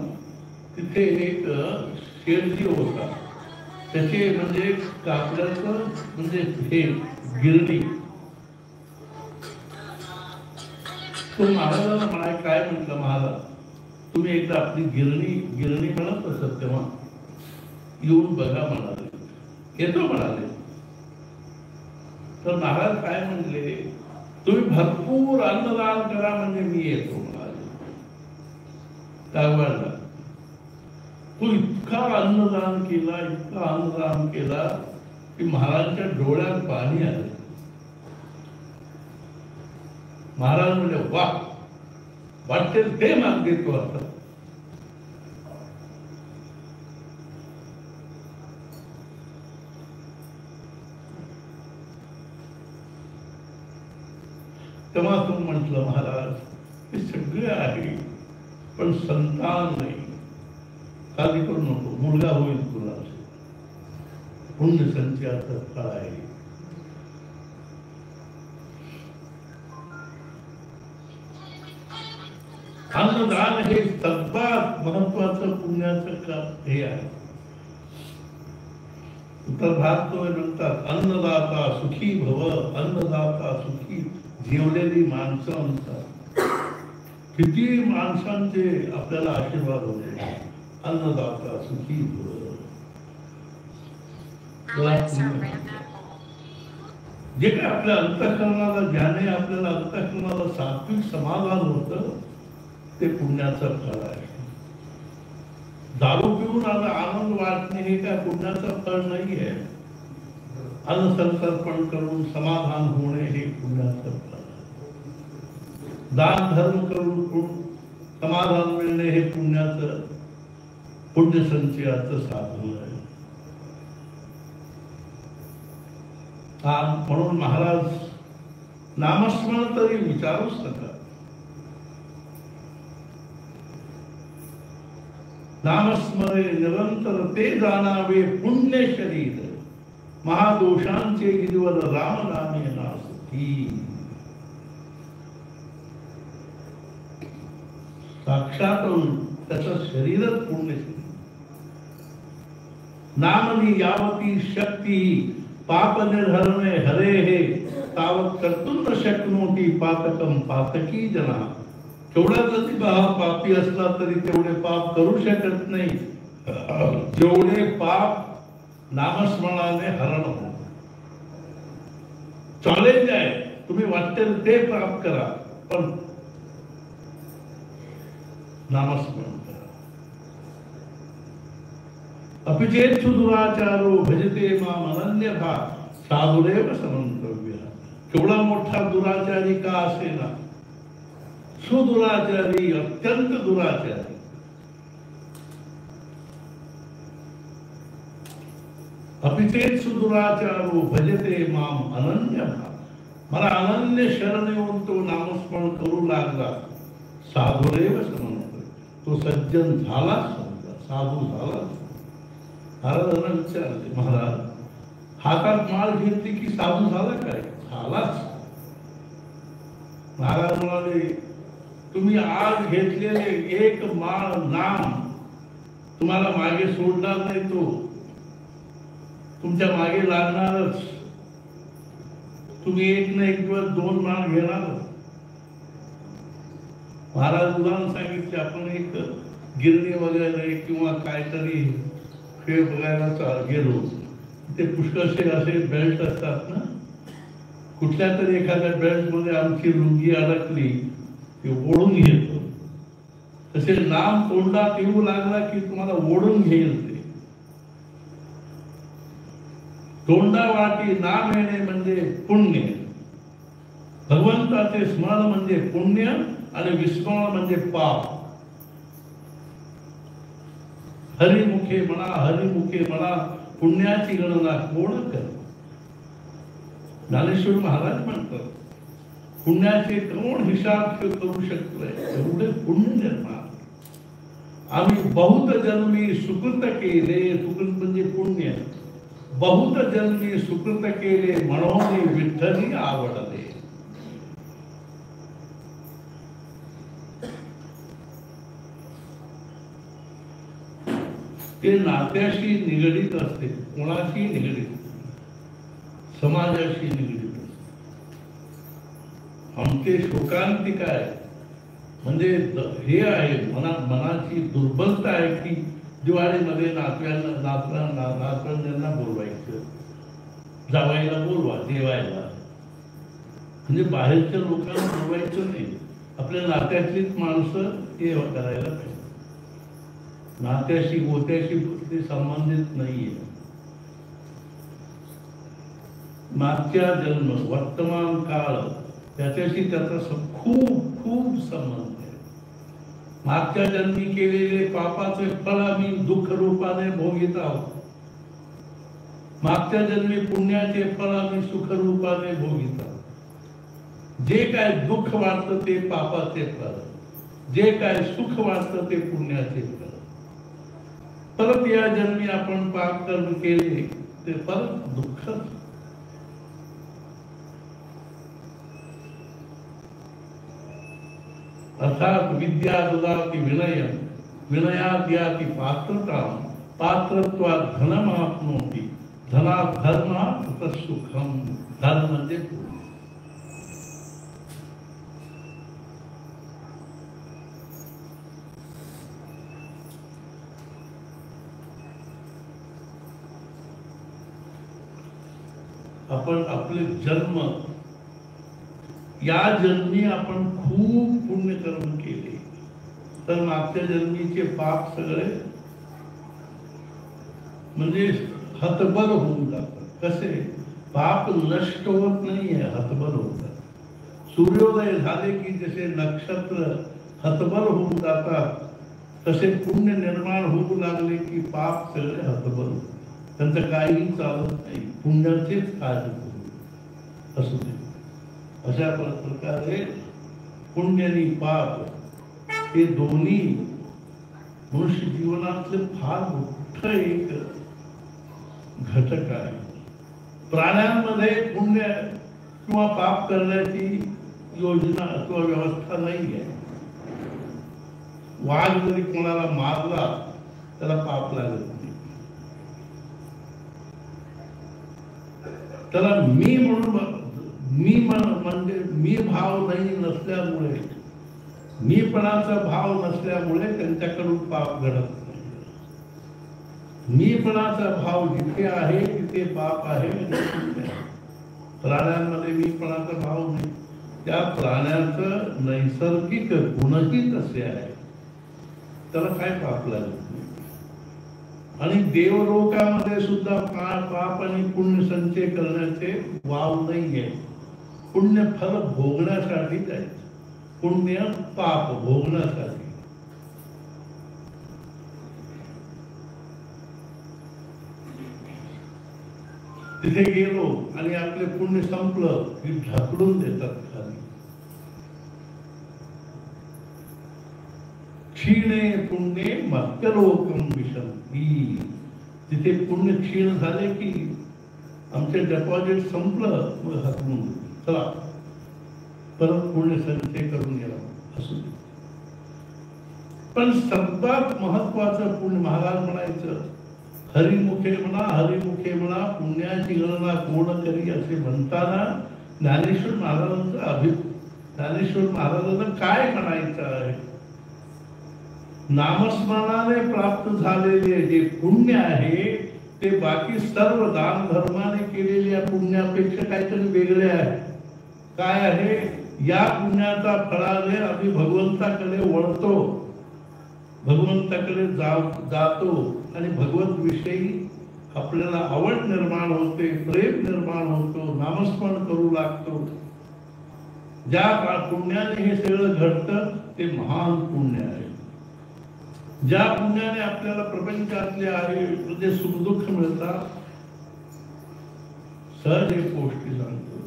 तिथे एक शेरजी होता, त्याचे म्हणजे कापडाचं म्हणजे हे गिरणी. तो महाराजांना म्हणाय, काय म्हटलं महाराज तुम्ही एकदा आपली गिरणी म्हणत असत तेव्हा येऊन बघा म्हणाले. येतो म्हणाले. तर महाराज काय म्हणले, तुम्ही भरपूर अन्नदान करा म्हणजे मी येतो म्हणाले. कागवाडला तो इतका अन्नदान केला की महाराजांच्या डोळ्यात पाणी आलं. महाराज म्हणजे वा, वाटते ते माग देतो आता. तेव्हा तू म्हटलं महाराज हे सगळे आहे पण संतान नाही. काळजी करू नको, मुलगा होईल तुला. पुण्य संचयाचं फळ आहे. अन्नदान हे सर्वात महत्वाचं पुण्याचं हे आहे. उत्तर भारत म्हणतात अन्नदाता सुखी भव, अन्नदाता सुखी. जेवलेली माणसं म्हणतात, किती माणसांचे आपल्याला आशीर्वाद होते. अन्नदाता सुखी भव. जे काय आपल्या अंतःकरणाला, ज्याने आपल्याला अंतःकरणाला सात्विक समाधान होतं ते पुण्याचं फळ आहे. दारू पिऊन आनंद वाटणे हे काय पुण्याचं फळ नाही आहे. अन्नसंतर्पण करून समाधान होणे हे पुण्याचं फळ आहे. दान धर्म करून समाधान मिळणे हे पुण्याचं पुण्यसंचयाचं साधन आहे. म्हणून महाराज नामस्मरण तरी विचारूच नका. नामस्मरे निरंतर ते जाणावे पुण्य शरीर, महादोषांचे गिरीवर राम नामे नासती. साक्षात त्याचं शरीरच पुण्य शरीर. नामनी यावती शक्ती पाप निर्हरणे हरे हे, तावत कर्तुं न शक्नोति पातकम पातकी जना. केवढा जरी पापी असला तरी तेवढे पाप करू शकत नाही जेवढे पाप नामस्मरणाने हरण होत. चॅलेंज आहे, तुम्ही वाटेल ते प्राप्त करा, पण नामस्मरण करा. अपिचेत दुराचारो भजते माम अनन्यथा साधुरेव समंतव्य. केवढा मोठा दुराचारी का असेना, सुदुराचारी, अत्यंत दुराचारी, अपिचेत सुदुराचारो भजते माम अनन्यथा. मला अनन्य शरण येऊन तो नामस्मरण करू लागला, साधुरेव समंतव्य. तो सज्जन झाला, साधू झाला. महाराजांना विचारले, महाराज हातात माळ घेतली की साधू झाला काय? झालाच. महाराज म्हणाले, तुम्ही आज घेतलेले एक माळ नाम तुम्हाला मागे सोडणार नाही, तो तुमच्या मागे लागणारच. तुम्ही एक ना एक दिवस 2 माळ घेणार. महाराज उदाहरण सांगितले, आपण एक गिरणी वगैरे किंवा काहीतरी खेळ बघायला गेलो, ते पुष्कळसे असे बेल्ट असतात ना, कुठल्या तरी एखाद्या बेल्ट मध्ये आमची लुंगी अडकली की ओढून घेतो. तसे नाम तोंडात येऊ लागला की तुम्हाला ओढून घेईल. ते तोंडावाटी नाम येणे म्हणजे पुण्य, भगवंताचे स्मरण म्हणजे पुण्य आणि विस्मरण म्हणजे पाप. हरिमुखे म्हणा पुण्याची गणना कोण कर. ज्ञानेश्वर महाराज म्हणतात, पुण्याचे कोण हिसाब करू शकतोय, एवढे पुण्य निर्माण. आम्ही बहुत जन्मी सुकृत केले, सुकृत म्हणजे पुण्य, बहुत जन्मी सुकृत केले म्हणून विठ्ठली आवडले. ते नात्याशी निगडीत असते, कोणाशी निगडीत, समाजाशी निगडीत असते. आमचे शोकांतिक आहे म्हणजे हे आहे, मनाची दुर्बलता आहे की दिवाळीमध्ये नातवंडांना बोलवायचं, जावायला बोलवा, जेवायला. म्हणजे बाहेरच्या लोकांना बोलवायचं नाही, आपल्या नात्यातलीच माणसं हे करायला पाहिजे. नात्याशी गोत्याशी ते संबंधित नाहीये. मागच्या जन्म, वर्तमान काळ त्याच्याशी त्याचा खूप खूप संबंध आहे. मागच्या जन्मी केलेले पापाचे फळ आम्ही दुःख रूपाने भोगीत आहोत. मागच्या जन्मी पुण्याचे फळ आम्ही सुख रूपाने भोगीत आहोत. जे काय दुःख वाटतं ते पापाचे फळ, जे काय सुख वाटतं ते पुण्याचे फळ. परत या जन्मी आपण पाप कर्म केले ते परत दुःख. अर्थात विद्या ददाति विनयं, विनयात् याति पात्रतां, पात्रत्वात् धनमाप्नोति, धनात् धर्मात् ततः सुखं. धर्म म्हणजे आपण आपले जन्म, या जन्मी आपण खूप पुण्यकर्म केले तर मागच्या जन्मीचे पाप सगळे म्हणजे हतबल होऊन जातात. कसे? पाप नष्ट होत नाहीये, हतबल होतात. सूर्योदय झाले की जसे नक्षत्र हतबल होऊन जातात तसे पुण्य निर्माण होऊ लागले की पाप सगळे हतबल, त्यांचं काही चालत नाही, पुण्याचेच कार्य करू असू दे. अशा प्रकारे पुण्य आणि पाप हे दोन्ही मनुष्य जीवनातले फार मोठं एक घटक आहे. प्राण्यांमध्ये पुण्य किंवा पाप करण्याची योजना किंवा व्यवस्था नाही आहे. वाघ जरी कोणाला मारला त्याला पाप लागत नाही. त्याला मी म्हणून म्हणजे मी भाव नाही नसल्यामुळे, मीपणाचा भाव नसल्यामुळे त्यांच्याकडून पाप घडत नाही. मीपणाचा भाव जिथे आहे तिथे पाप आहे. प्राण्यांमध्ये मीपणाचा भाव नाही. त्या प्राण्याचं नैसर्गिक गुणही तसे आहे, त्याला काय पाप लागत नाही. आणि देवलोकामध्ये सुद्धा पाप आणि पुण्य संचय करण्याचे वाव नाहीये. पुण्य फल भोगण्यासाठीच आहे, पुण्य पाप भोगण्यासाठी. तिथे गेलो आणि आपले पुण्य संपलं की ढकलून देतात खाली. क्षीणे पुण्ये मर्त्यलोकम विशन्ति. तिथे पुण्य क्षीण झाले की आमचे डिपॉझिट संपलं, मग हकलून चला परत पुण्य संचय करून गेला असू दे. पण सर्वात महत्वाचं पुण्य, महाराज म्हणायचं, हरिमुखे म्हणा पुण्याची गणना कोण करी असे म्हणताना ज्ञानेश्वर महाराजांना काय म्हणायचं आहे? नामस्मरणाने प्राप्त झालेले जे पुण्य आहे ते बाकी सर्व दान धर्माने केलेल्या पुण्यापेक्षा काहीतरी वेगळे आहे. काय आहे? या पुण्याचा फळाने आम्ही भगवंताकडे वळतो, भगवंताकडे जातो आणि भगवंत विषयी आपल्याला आवड निर्माण होते, प्रेम निर्माण होतो, नामस्मरण करू लागतो. ज्या पुण्याने हे सगळं घडतं ते महान पुण्य आहे. ज्या पुण्याने आपल्याला प्रपंचातले आहे म्हणजे सुखदुःख मिळतात, सहज एक गोष्टी सांगतो.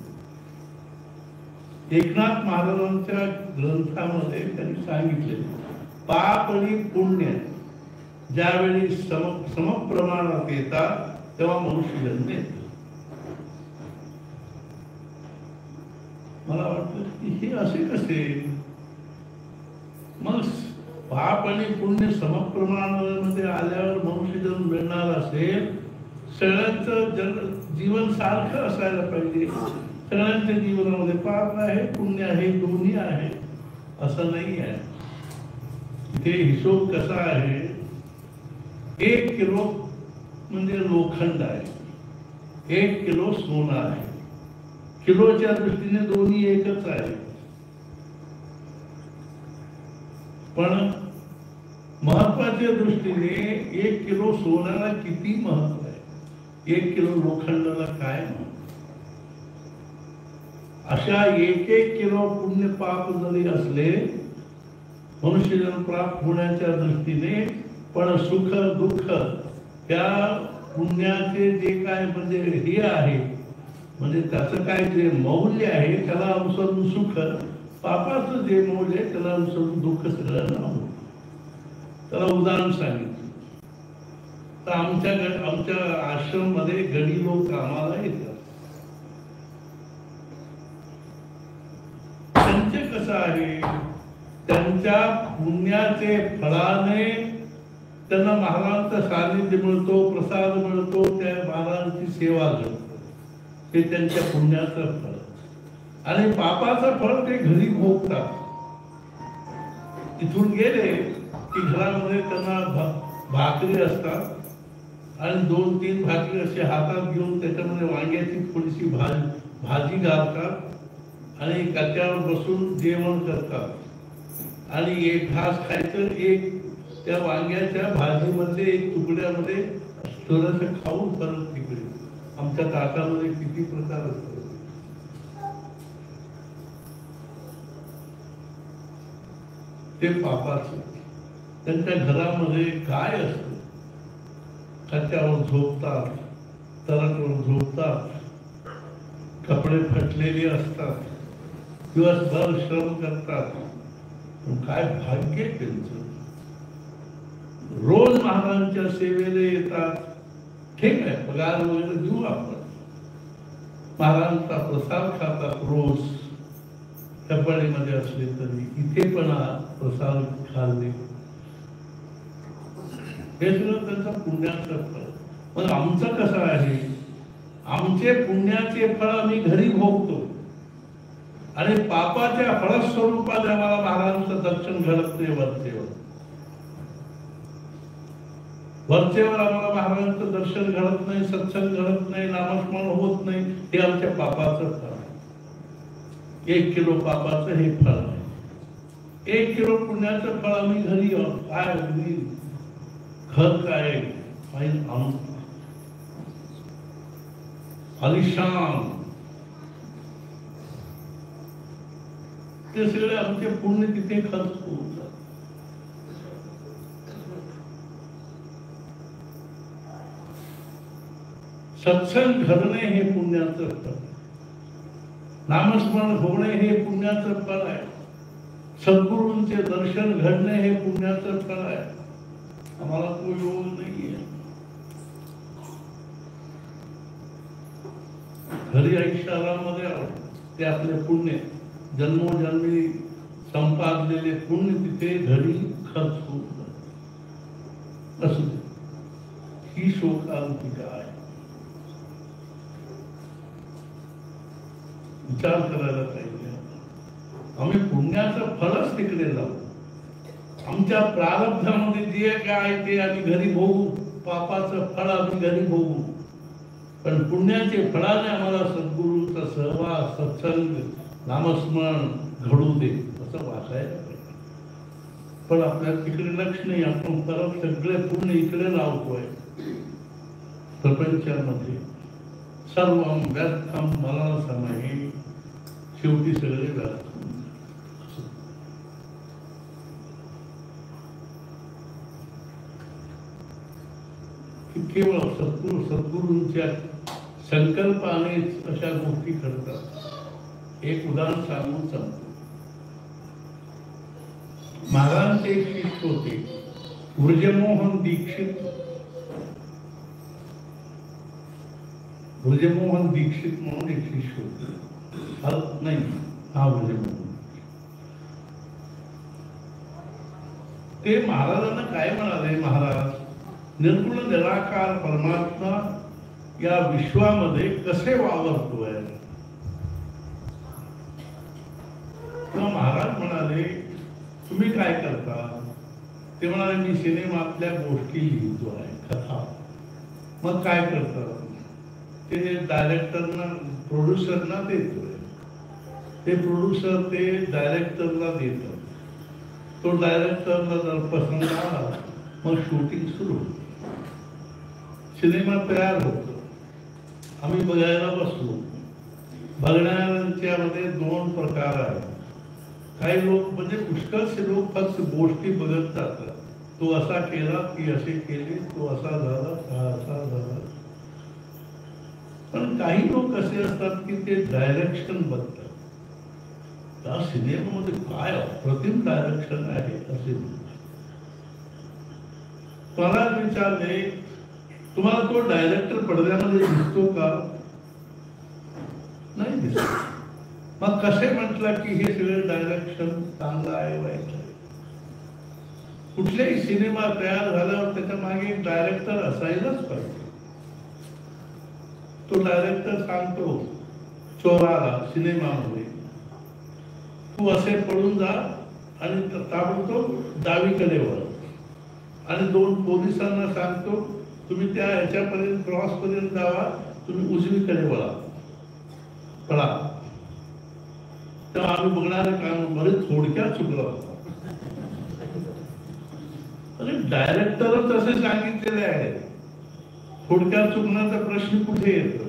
एकनाथ महाराजांच्या ग्रंथामध्ये त्यांनी सांगितले, पाप आणि पुण्य ज्यावेळी समप्रमाणात येतात तेव्हा मनुष्य जन्म येतो. मला वाटतं की हे असे कसे? मग पाप आणि पुण्य समप्रमाणामध्ये आल्यावर मनुष्य जन्म मिळणार असेल, सगळ्यांचं जीवन सारखं असायला पाहिजे. सगळ्यांच्या जीवनामध्ये पाप आहे, पुण्य आहे, दोन्ही आहे असं नाही आहे. इथे हिशोब कसा आहे? 1 किलो म्हणजे लोखंड आहे, 1 किलो सोनं आहे. किलोच्या दृष्टीने दोन्ही एकच आहे, पण महत्वाच्या दृष्टीने 1 किलो सोन्याला किती महत्व आहे, 1 किलो लोखंडाला काय महत्व. अशा 1-1 किलो पुण्य पाप जरी असले मनुष्यजन्म प्राप्त होण्याच्या दृष्टीने, पण सुख दुःख त्या पुण्याचे जे काय म्हणजे हे आहे, म्हणजे त्याचं काय जे मौल्य आहे त्याला अनुसरून सुख, पापाचं जे मौल्य आहे त्याला अनुसरून दुःख सगळ्यांना होतं. त्याला उदाहरण सांगितलं तर आमच्या आश्रम मध्ये गडी लोक कामाला येतात. त्यांचे कसं आहे, त्यांच्या पुण्याचे फळाने त्यांना महाराजांचं सानिध्य मिळतो, प्रसाद मिळतो, त्या महाराजांची सेवा करतो, ते त्यांच्या पुण्याचं फळ. आणि पापाचं फळ ते घरी भोगतात. तिथून गेले की घरामध्ये त्यांना भाकरी असतात आणि 2-3 भाकरी असे हातात घेऊन त्याच्यामध्ये वांग्याची थोडीशी भाजी घालतात आणि कट्यावर बसून जेवण करतात. आणि एक घास खायचं, एक त्या वांग्याच्या भाजीमध्ये एक तुकड्यामध्ये थोडंसं खाऊन परत तिकडे. आमच्या ताटामध्ये किती प्रकार असतात. ते पापाचं. त्यांच्या घरामध्ये काय असतं, खात्यावर झोपतात, तरटवर झोपतात, कपडे फाटलेले असतात, दिवसभर श्रम करतात, पण काय भाग्य त्यांचं. रोज महाराजांच्या सेवेला येतात. ठीक आहे, पगार वगैरे देऊ आपण, महाराजांचा प्रसाद खातात रोज, कपड्यामध्ये असले तरी इथे पण प्रसाद खाल्ले, हे सगळं त्यांचं पुण्याचं फळ. मग आमचं कसं आहे, आमचे पुण्याचे फळ आम्ही घरी भोगतो आणि पापाच्या फळस्वरूपात आम्हाला महाराजांचं दर्शन घडत नाही. वरचेवर आम्हाला महाराजांचं दर्शन घडत नाही, सत्संग घडत नाही, नामस्मरण होत नाही, हे आमच्या पापाचं फळ आहे. 1 किलो पापाचं हे फळ आहे. 1 किलो पुण्याचं फळ आम्ही घरी काय अगदी घर काय आलिशान, ते सगळे आमचे पुण्य तिथे खर्च होतात. सत्संग घडणे हे पुण्याचं फळ, नामस्मरण होणे हे पुण्याचं फळ आहे, सद्गुरूंचे दर्शन घडणे हे पुण्याचं फळ आहे. आम्हाला तो योग नाहीये. घरी आयुष्यामध्ये ते आपले पुण्य, जन्मोजन्मी संपादलेले पुण्य तिथे घरी खर्च होत असू. ही शोकांतिका आहे. विचार करायला पाहिजे. आम्ही पुण्याचं फळच तिकडे लावू. आमच्या प्रारब्धामध्ये जे काय ते आम्ही घरी भोगू, पापाचं फळ आम्ही घरी भोगू, पण पुण्याचे फळाने आम्हाला सद्गुरूंचा सहवास, सत्संग, नामस्मरण घडू दे असं वाचायला पाहिजे. पण आपल्याला तिकडे लक्ष नाही. आपण परत सगळे पुण्य इकडे लावतोय. प्रपंचामध्ये सर्व व्यर्थम मला समय, शेवटी सगळे व्यर्थ. केवळ सद्गुरूंच्या संकल्पानेच अशा गोष्टी घडतात. एक उदाहरण सांगून सांगतो. महाराजांचे एक शिष्य होते, ब्रजमोहन दीक्षित. ब्रजमोहन दीक्षित म्हणून एक शिष्य होते. नाही, हा ब्रजमोहन. ते महाराजांना काय म्हणाले, महाराज निर्गुण निराकार परमात्मा या विश्वामध्ये कसे वावरतोय. महाराज म्हणाले, तुम्ही काय करता. ते म्हणाले, मी सिनेमातल्या गोष्टी लिहितो आहे, कथा. मग काय करता. ते डायरेक्टरना, प्रोड्युसरना देतोय. ते प्रोड्युसर ते डायरेक्टरला देतात. तो डायरेक्टरला जर पसंत आला मग शूटिंग सुरू, सिनेमा तयार होतो. आम्ही बघायला बसलो. बघण्याच्यामध्ये 2 प्रकार आहेत. काही लोक म्हणजे पुष्कळसे लोक फक्त गोष्टी बघत जातात. तो असा केला, ती असे केली, तो असा झाला, हा असा झाला. पण काही लोक असे असतात की ते डायरेक्शन बघतात. त्या सिनेमामध्ये काय अप्रतिम डायरेक्शन आहे असे. मला विचारले, तुम्हाला तो डायरेक्टर पडद्यामध्ये दिसतो का. नाही दिसतो. मग कसे म्हटलं की हे सगळे डायरेक्शन चांगलं आहे, वाईट आहे. कुठलाही सिनेमा तयार झाल्यावर त्याच्या मागे एक डायरेक्टर असायलाच पाहिजे. तो डायरेक्टर सांगतो चोराला सिनेमामध्ये, तू असे पळून जा आणि ताबडतोब डावीकडे वळ. आणि 2 पोलिसांना सांगतो, तुम्ही त्या ह्याच्यापर्यंत क्रॉस पर्यंत जावा, तुम्ही उजवीकडे वळा, पळा. तेव्हा आम्ही बघणारे काम बरेच थोडक्यात चुकला होता. अरे डायरेक्टरच असे सांगितलेले आहे, थोडक्यात चुकण्याचा प्रश्न कुठे येतो.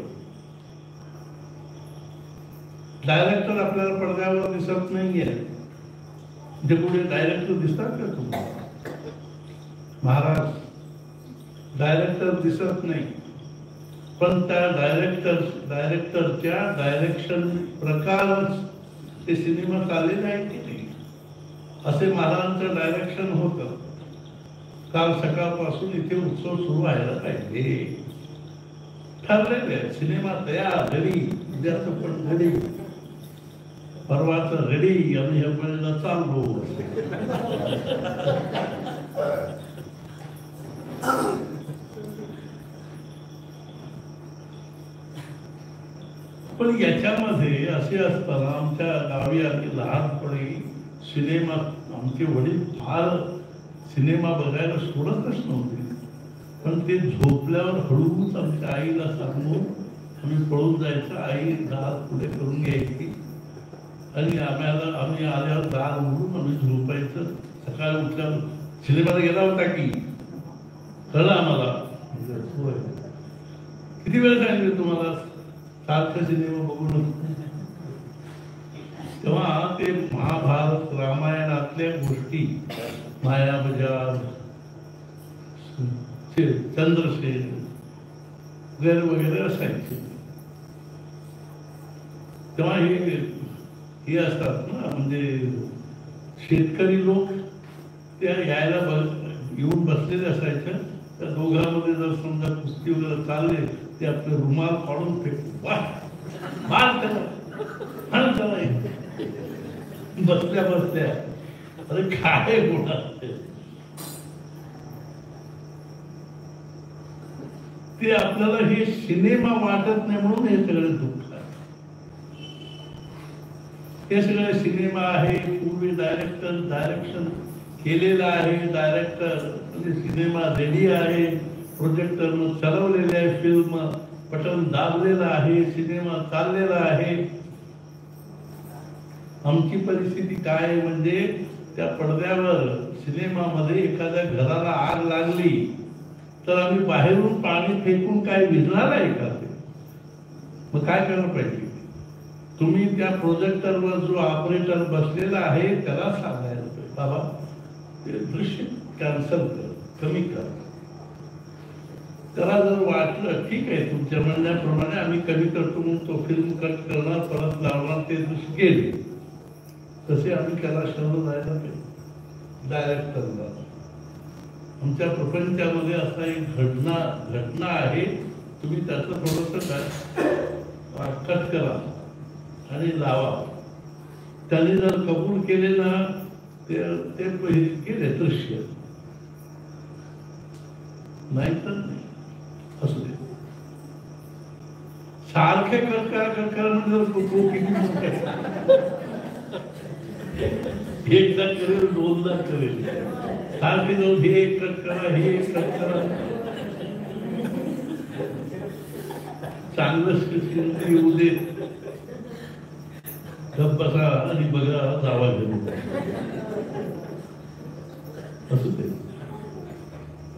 डायरेक्टर आपल्याला पडद्यावर दिसत नाहीये. जे पुढे डायरेक्टर दिसतात का तुम्हाला. महाराज डायरेक्टर दिसत नाही, पण त्या डायरेक्टरच्या डायरेक्शन प्रकारच ते सिनेमा चाललेले आहे की नाही, असे महाराजांचं डायरेक्शन होतं. काल सकाळपासून इथे उत्सव सुरू व्हायला पाहिजे, ठरलेले आहे. सिनेमा तयार, रेडी, उद्याचं पण रेडी, परवाचं रेडी, आम्ही ह्या वेळेला चाललो. पण याच्यामध्ये असे असताना आमच्या गावी आम्ही लहानपणी सिनेमा, आमचे वडील फार सिनेमा बघायला सोडतच नव्हते, पण ते झोपल्यावर हळूच आमच्या आईला सांगून आम्ही पळून जायचं. आई दार पुढे करून घ्यायची आणि आम्ही आल्यावर दार उघडून आम्ही झोपायचं. सकाळी उठल्यावर सिनेमाला गेला होता की कळलं आम्हाला. किती वेळ सांगितलं तुम्हाला सारखं सिनेमा बघून. तेव्हा ते महाभारत रामायणातल्या गोष्टी, माया बजार, चंद्रसेन वगैरे वगैरे असायचे. तेव्हा हे असतात ना, म्हणजे शेतकरी लोक त्या यायला येऊन बसलेले असायचे. त्या दोघांमध्ये जर समजा कुस्ती वगैरे चालले, ते आपले रुमाल काढून फेकून मार त्याला बसल्या बसल्या. अरे काय होणार ते आपल्याला हे सिनेमा वाटत नाही म्हणून हे सगळे दुःख आहे. हे सगळे सिनेमा आहे, पूर्वी डायरेक्शन केलेला आहे. डायरेक्टर म्हणजे सिनेमा रेडी आहे, प्रोजेक्टरनं चालवलेले आहे, फिल्म बटन दाबलेला आहे, सिनेमा चाललेला आहे. आमची परिस्थिती काय आहे म्हणजे त्या पडद्यावर सिनेमामध्ये एखाद्या घराला आग लागली तर आम्ही बाहेरून पाणी फेकून काय भिजणार आहे का? ते मग काय करायला पाहिजे? तुम्ही त्या प्रोजेक्टरवर जो ऑपरेटर बसलेला आहे त्याला सांगायला पाहिजे, बाबा ते दृश्य कॅन्सल कर, कमी कर. त्याला जर वाटलं ठीक आहे तुमच्या म्हणण्याप्रमाणे आम्ही कमी करतो म्हणून तो फिल्म कट करणार, परत लावणार, ते दृश्य गेले. तसे आम्ही त्याला शोधून जायला पाहिजे. डायरेक्टरला आमच्या प्रपंचामध्ये असा एक घटना आहे, तुम्ही त्याचं थोडंसं कट करा आणि लावा. त्याने जर कबूल केले ना ते गेले दृश्य, नाही तर नाही. असू दे सारखे कटकार म्हणजे एकदा करेल, दोनदा करेल, सारखे जाऊन हे एक कट करा, हे एक कट करा. चांगलं येऊ दे, गप्प बसा आणि बघा जावा घेऊन. असू दे.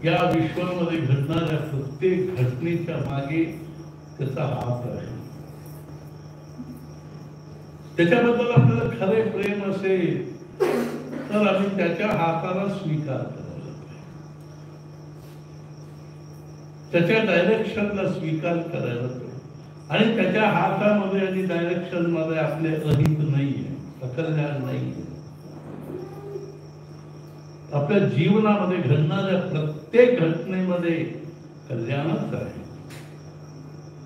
या विश्वामध्ये घडणाऱ्या प्रत्येक घटनेच्या मागे त्याचा हात आहे. त्याच्याबद्दल आपल्याला खरे प्रेम असेल तर आम्ही त्याच्या हाताला स्वीकार करायला पाहिजे, त्याच्या डायरेक्शनला स्वीकार करायला पाहिजे. आणि त्याच्या हातामध्ये आणि डायरेक्शन मध्ये आपले अहित नाहीये, अकल्याण नाहीये. आपल्या जीवनामध्ये घडणाऱ्या प्रत्येक घटनेमध्ये कल्याणच आहे.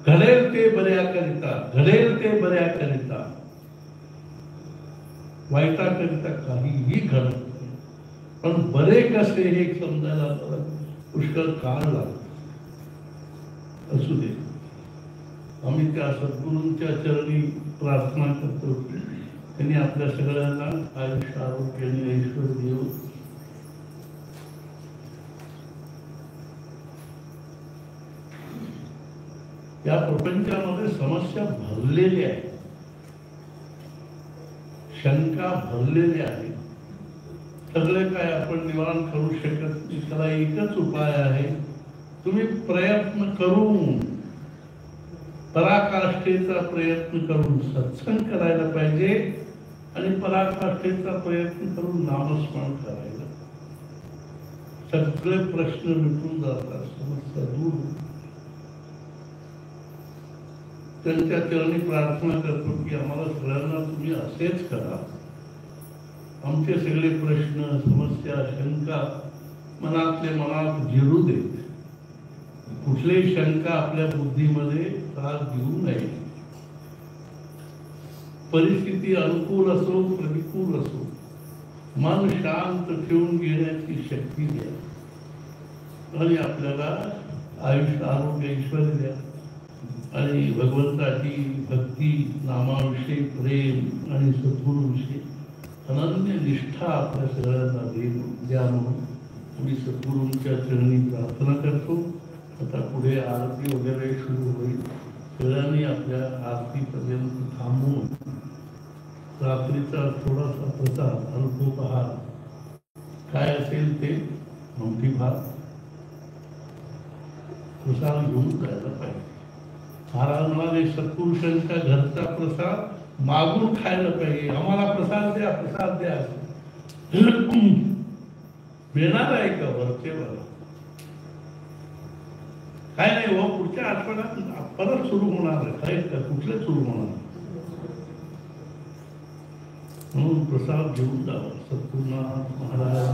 घडेल ते बऱ्याकरिता, घडेल ते बऱ्याकरिता, वाईटाकरिता काहीही घडत नाही. पण बरे कसे हे समजायला पुष्कळ काळ लागतो. असू दे. आम्ही त्या सद्गुरूंच्या चरणी प्रार्थना करतो, त्यांनी आपल्या सगळ्यांना आयुष्य, आरोग्य आणि ऐश्वर देव. या प्रपंचामध्ये समस्या भरलेल्या आहेत, शंका भरलेल्या आहेत. सगळे काय आपण निवारण करू शकत नाही. त्याला एकच उपाय आहे, तुम्ही प्रयत्न करून, पराकाष्ठेचा प्रयत्न करून सत्संग करायला पाहिजे आणि पराकाष्ठेचा प्रयत्न करून नामस्मरण करायला. सगळे प्रश्न मिटून जातात, समस्या दूर होतात. त्यांच्या चरणी प्रार्थना करतो की आम्हाला सगळ्यांना तुम्ही असेच करा. आमचे सगळे प्रश्न, समस्या, शंका मनातले मनात जिरू देत. कुठलीही शंका आपल्या बुद्धीमध्ये त्रास देऊ नये. परिस्थिती अनुकूल असो प्रतिकूल असो, मन शांत ठेवून घेण्याची शक्ती द्या आणि आपल्याला आयुष्य, आरोग्य, ऐश्वर्य द्या आणि भगवंताची भक्ती, नामाविषयी प्रेम आणि सद्गुरूविषयी अनन्य निष्ठा आपल्या सगळ्यांना द्या म्हणून मी सद्गुरूंच्या चरणी प्रार्थना करतो. आता पुढे आरती वगैरे सुरू होईल. सगळ्यांनी आपल्या आरतीपर्यंत थांबून रात्रीचा थोडासा प्रसाद, अल्पोपहार काय असेल ते, मोठी भात प्रसाद घेऊन जायला पाहिजे. महाराज म्हणाले सत्पुरुषांच्या घरचा प्रसाद मागून खायला पाहिजे. आम्हाला प्रसाद द्या, प्रसाद द्या. मिळणार आहे का वरचेवर? काय नाही हो, पुढच्या आठवड्यात परत सुरू होणार आहे. काय का कुठले सुरू होणार? म्हणून प्रसाद घेऊन जावा. सद्गुरुनाथ महाराज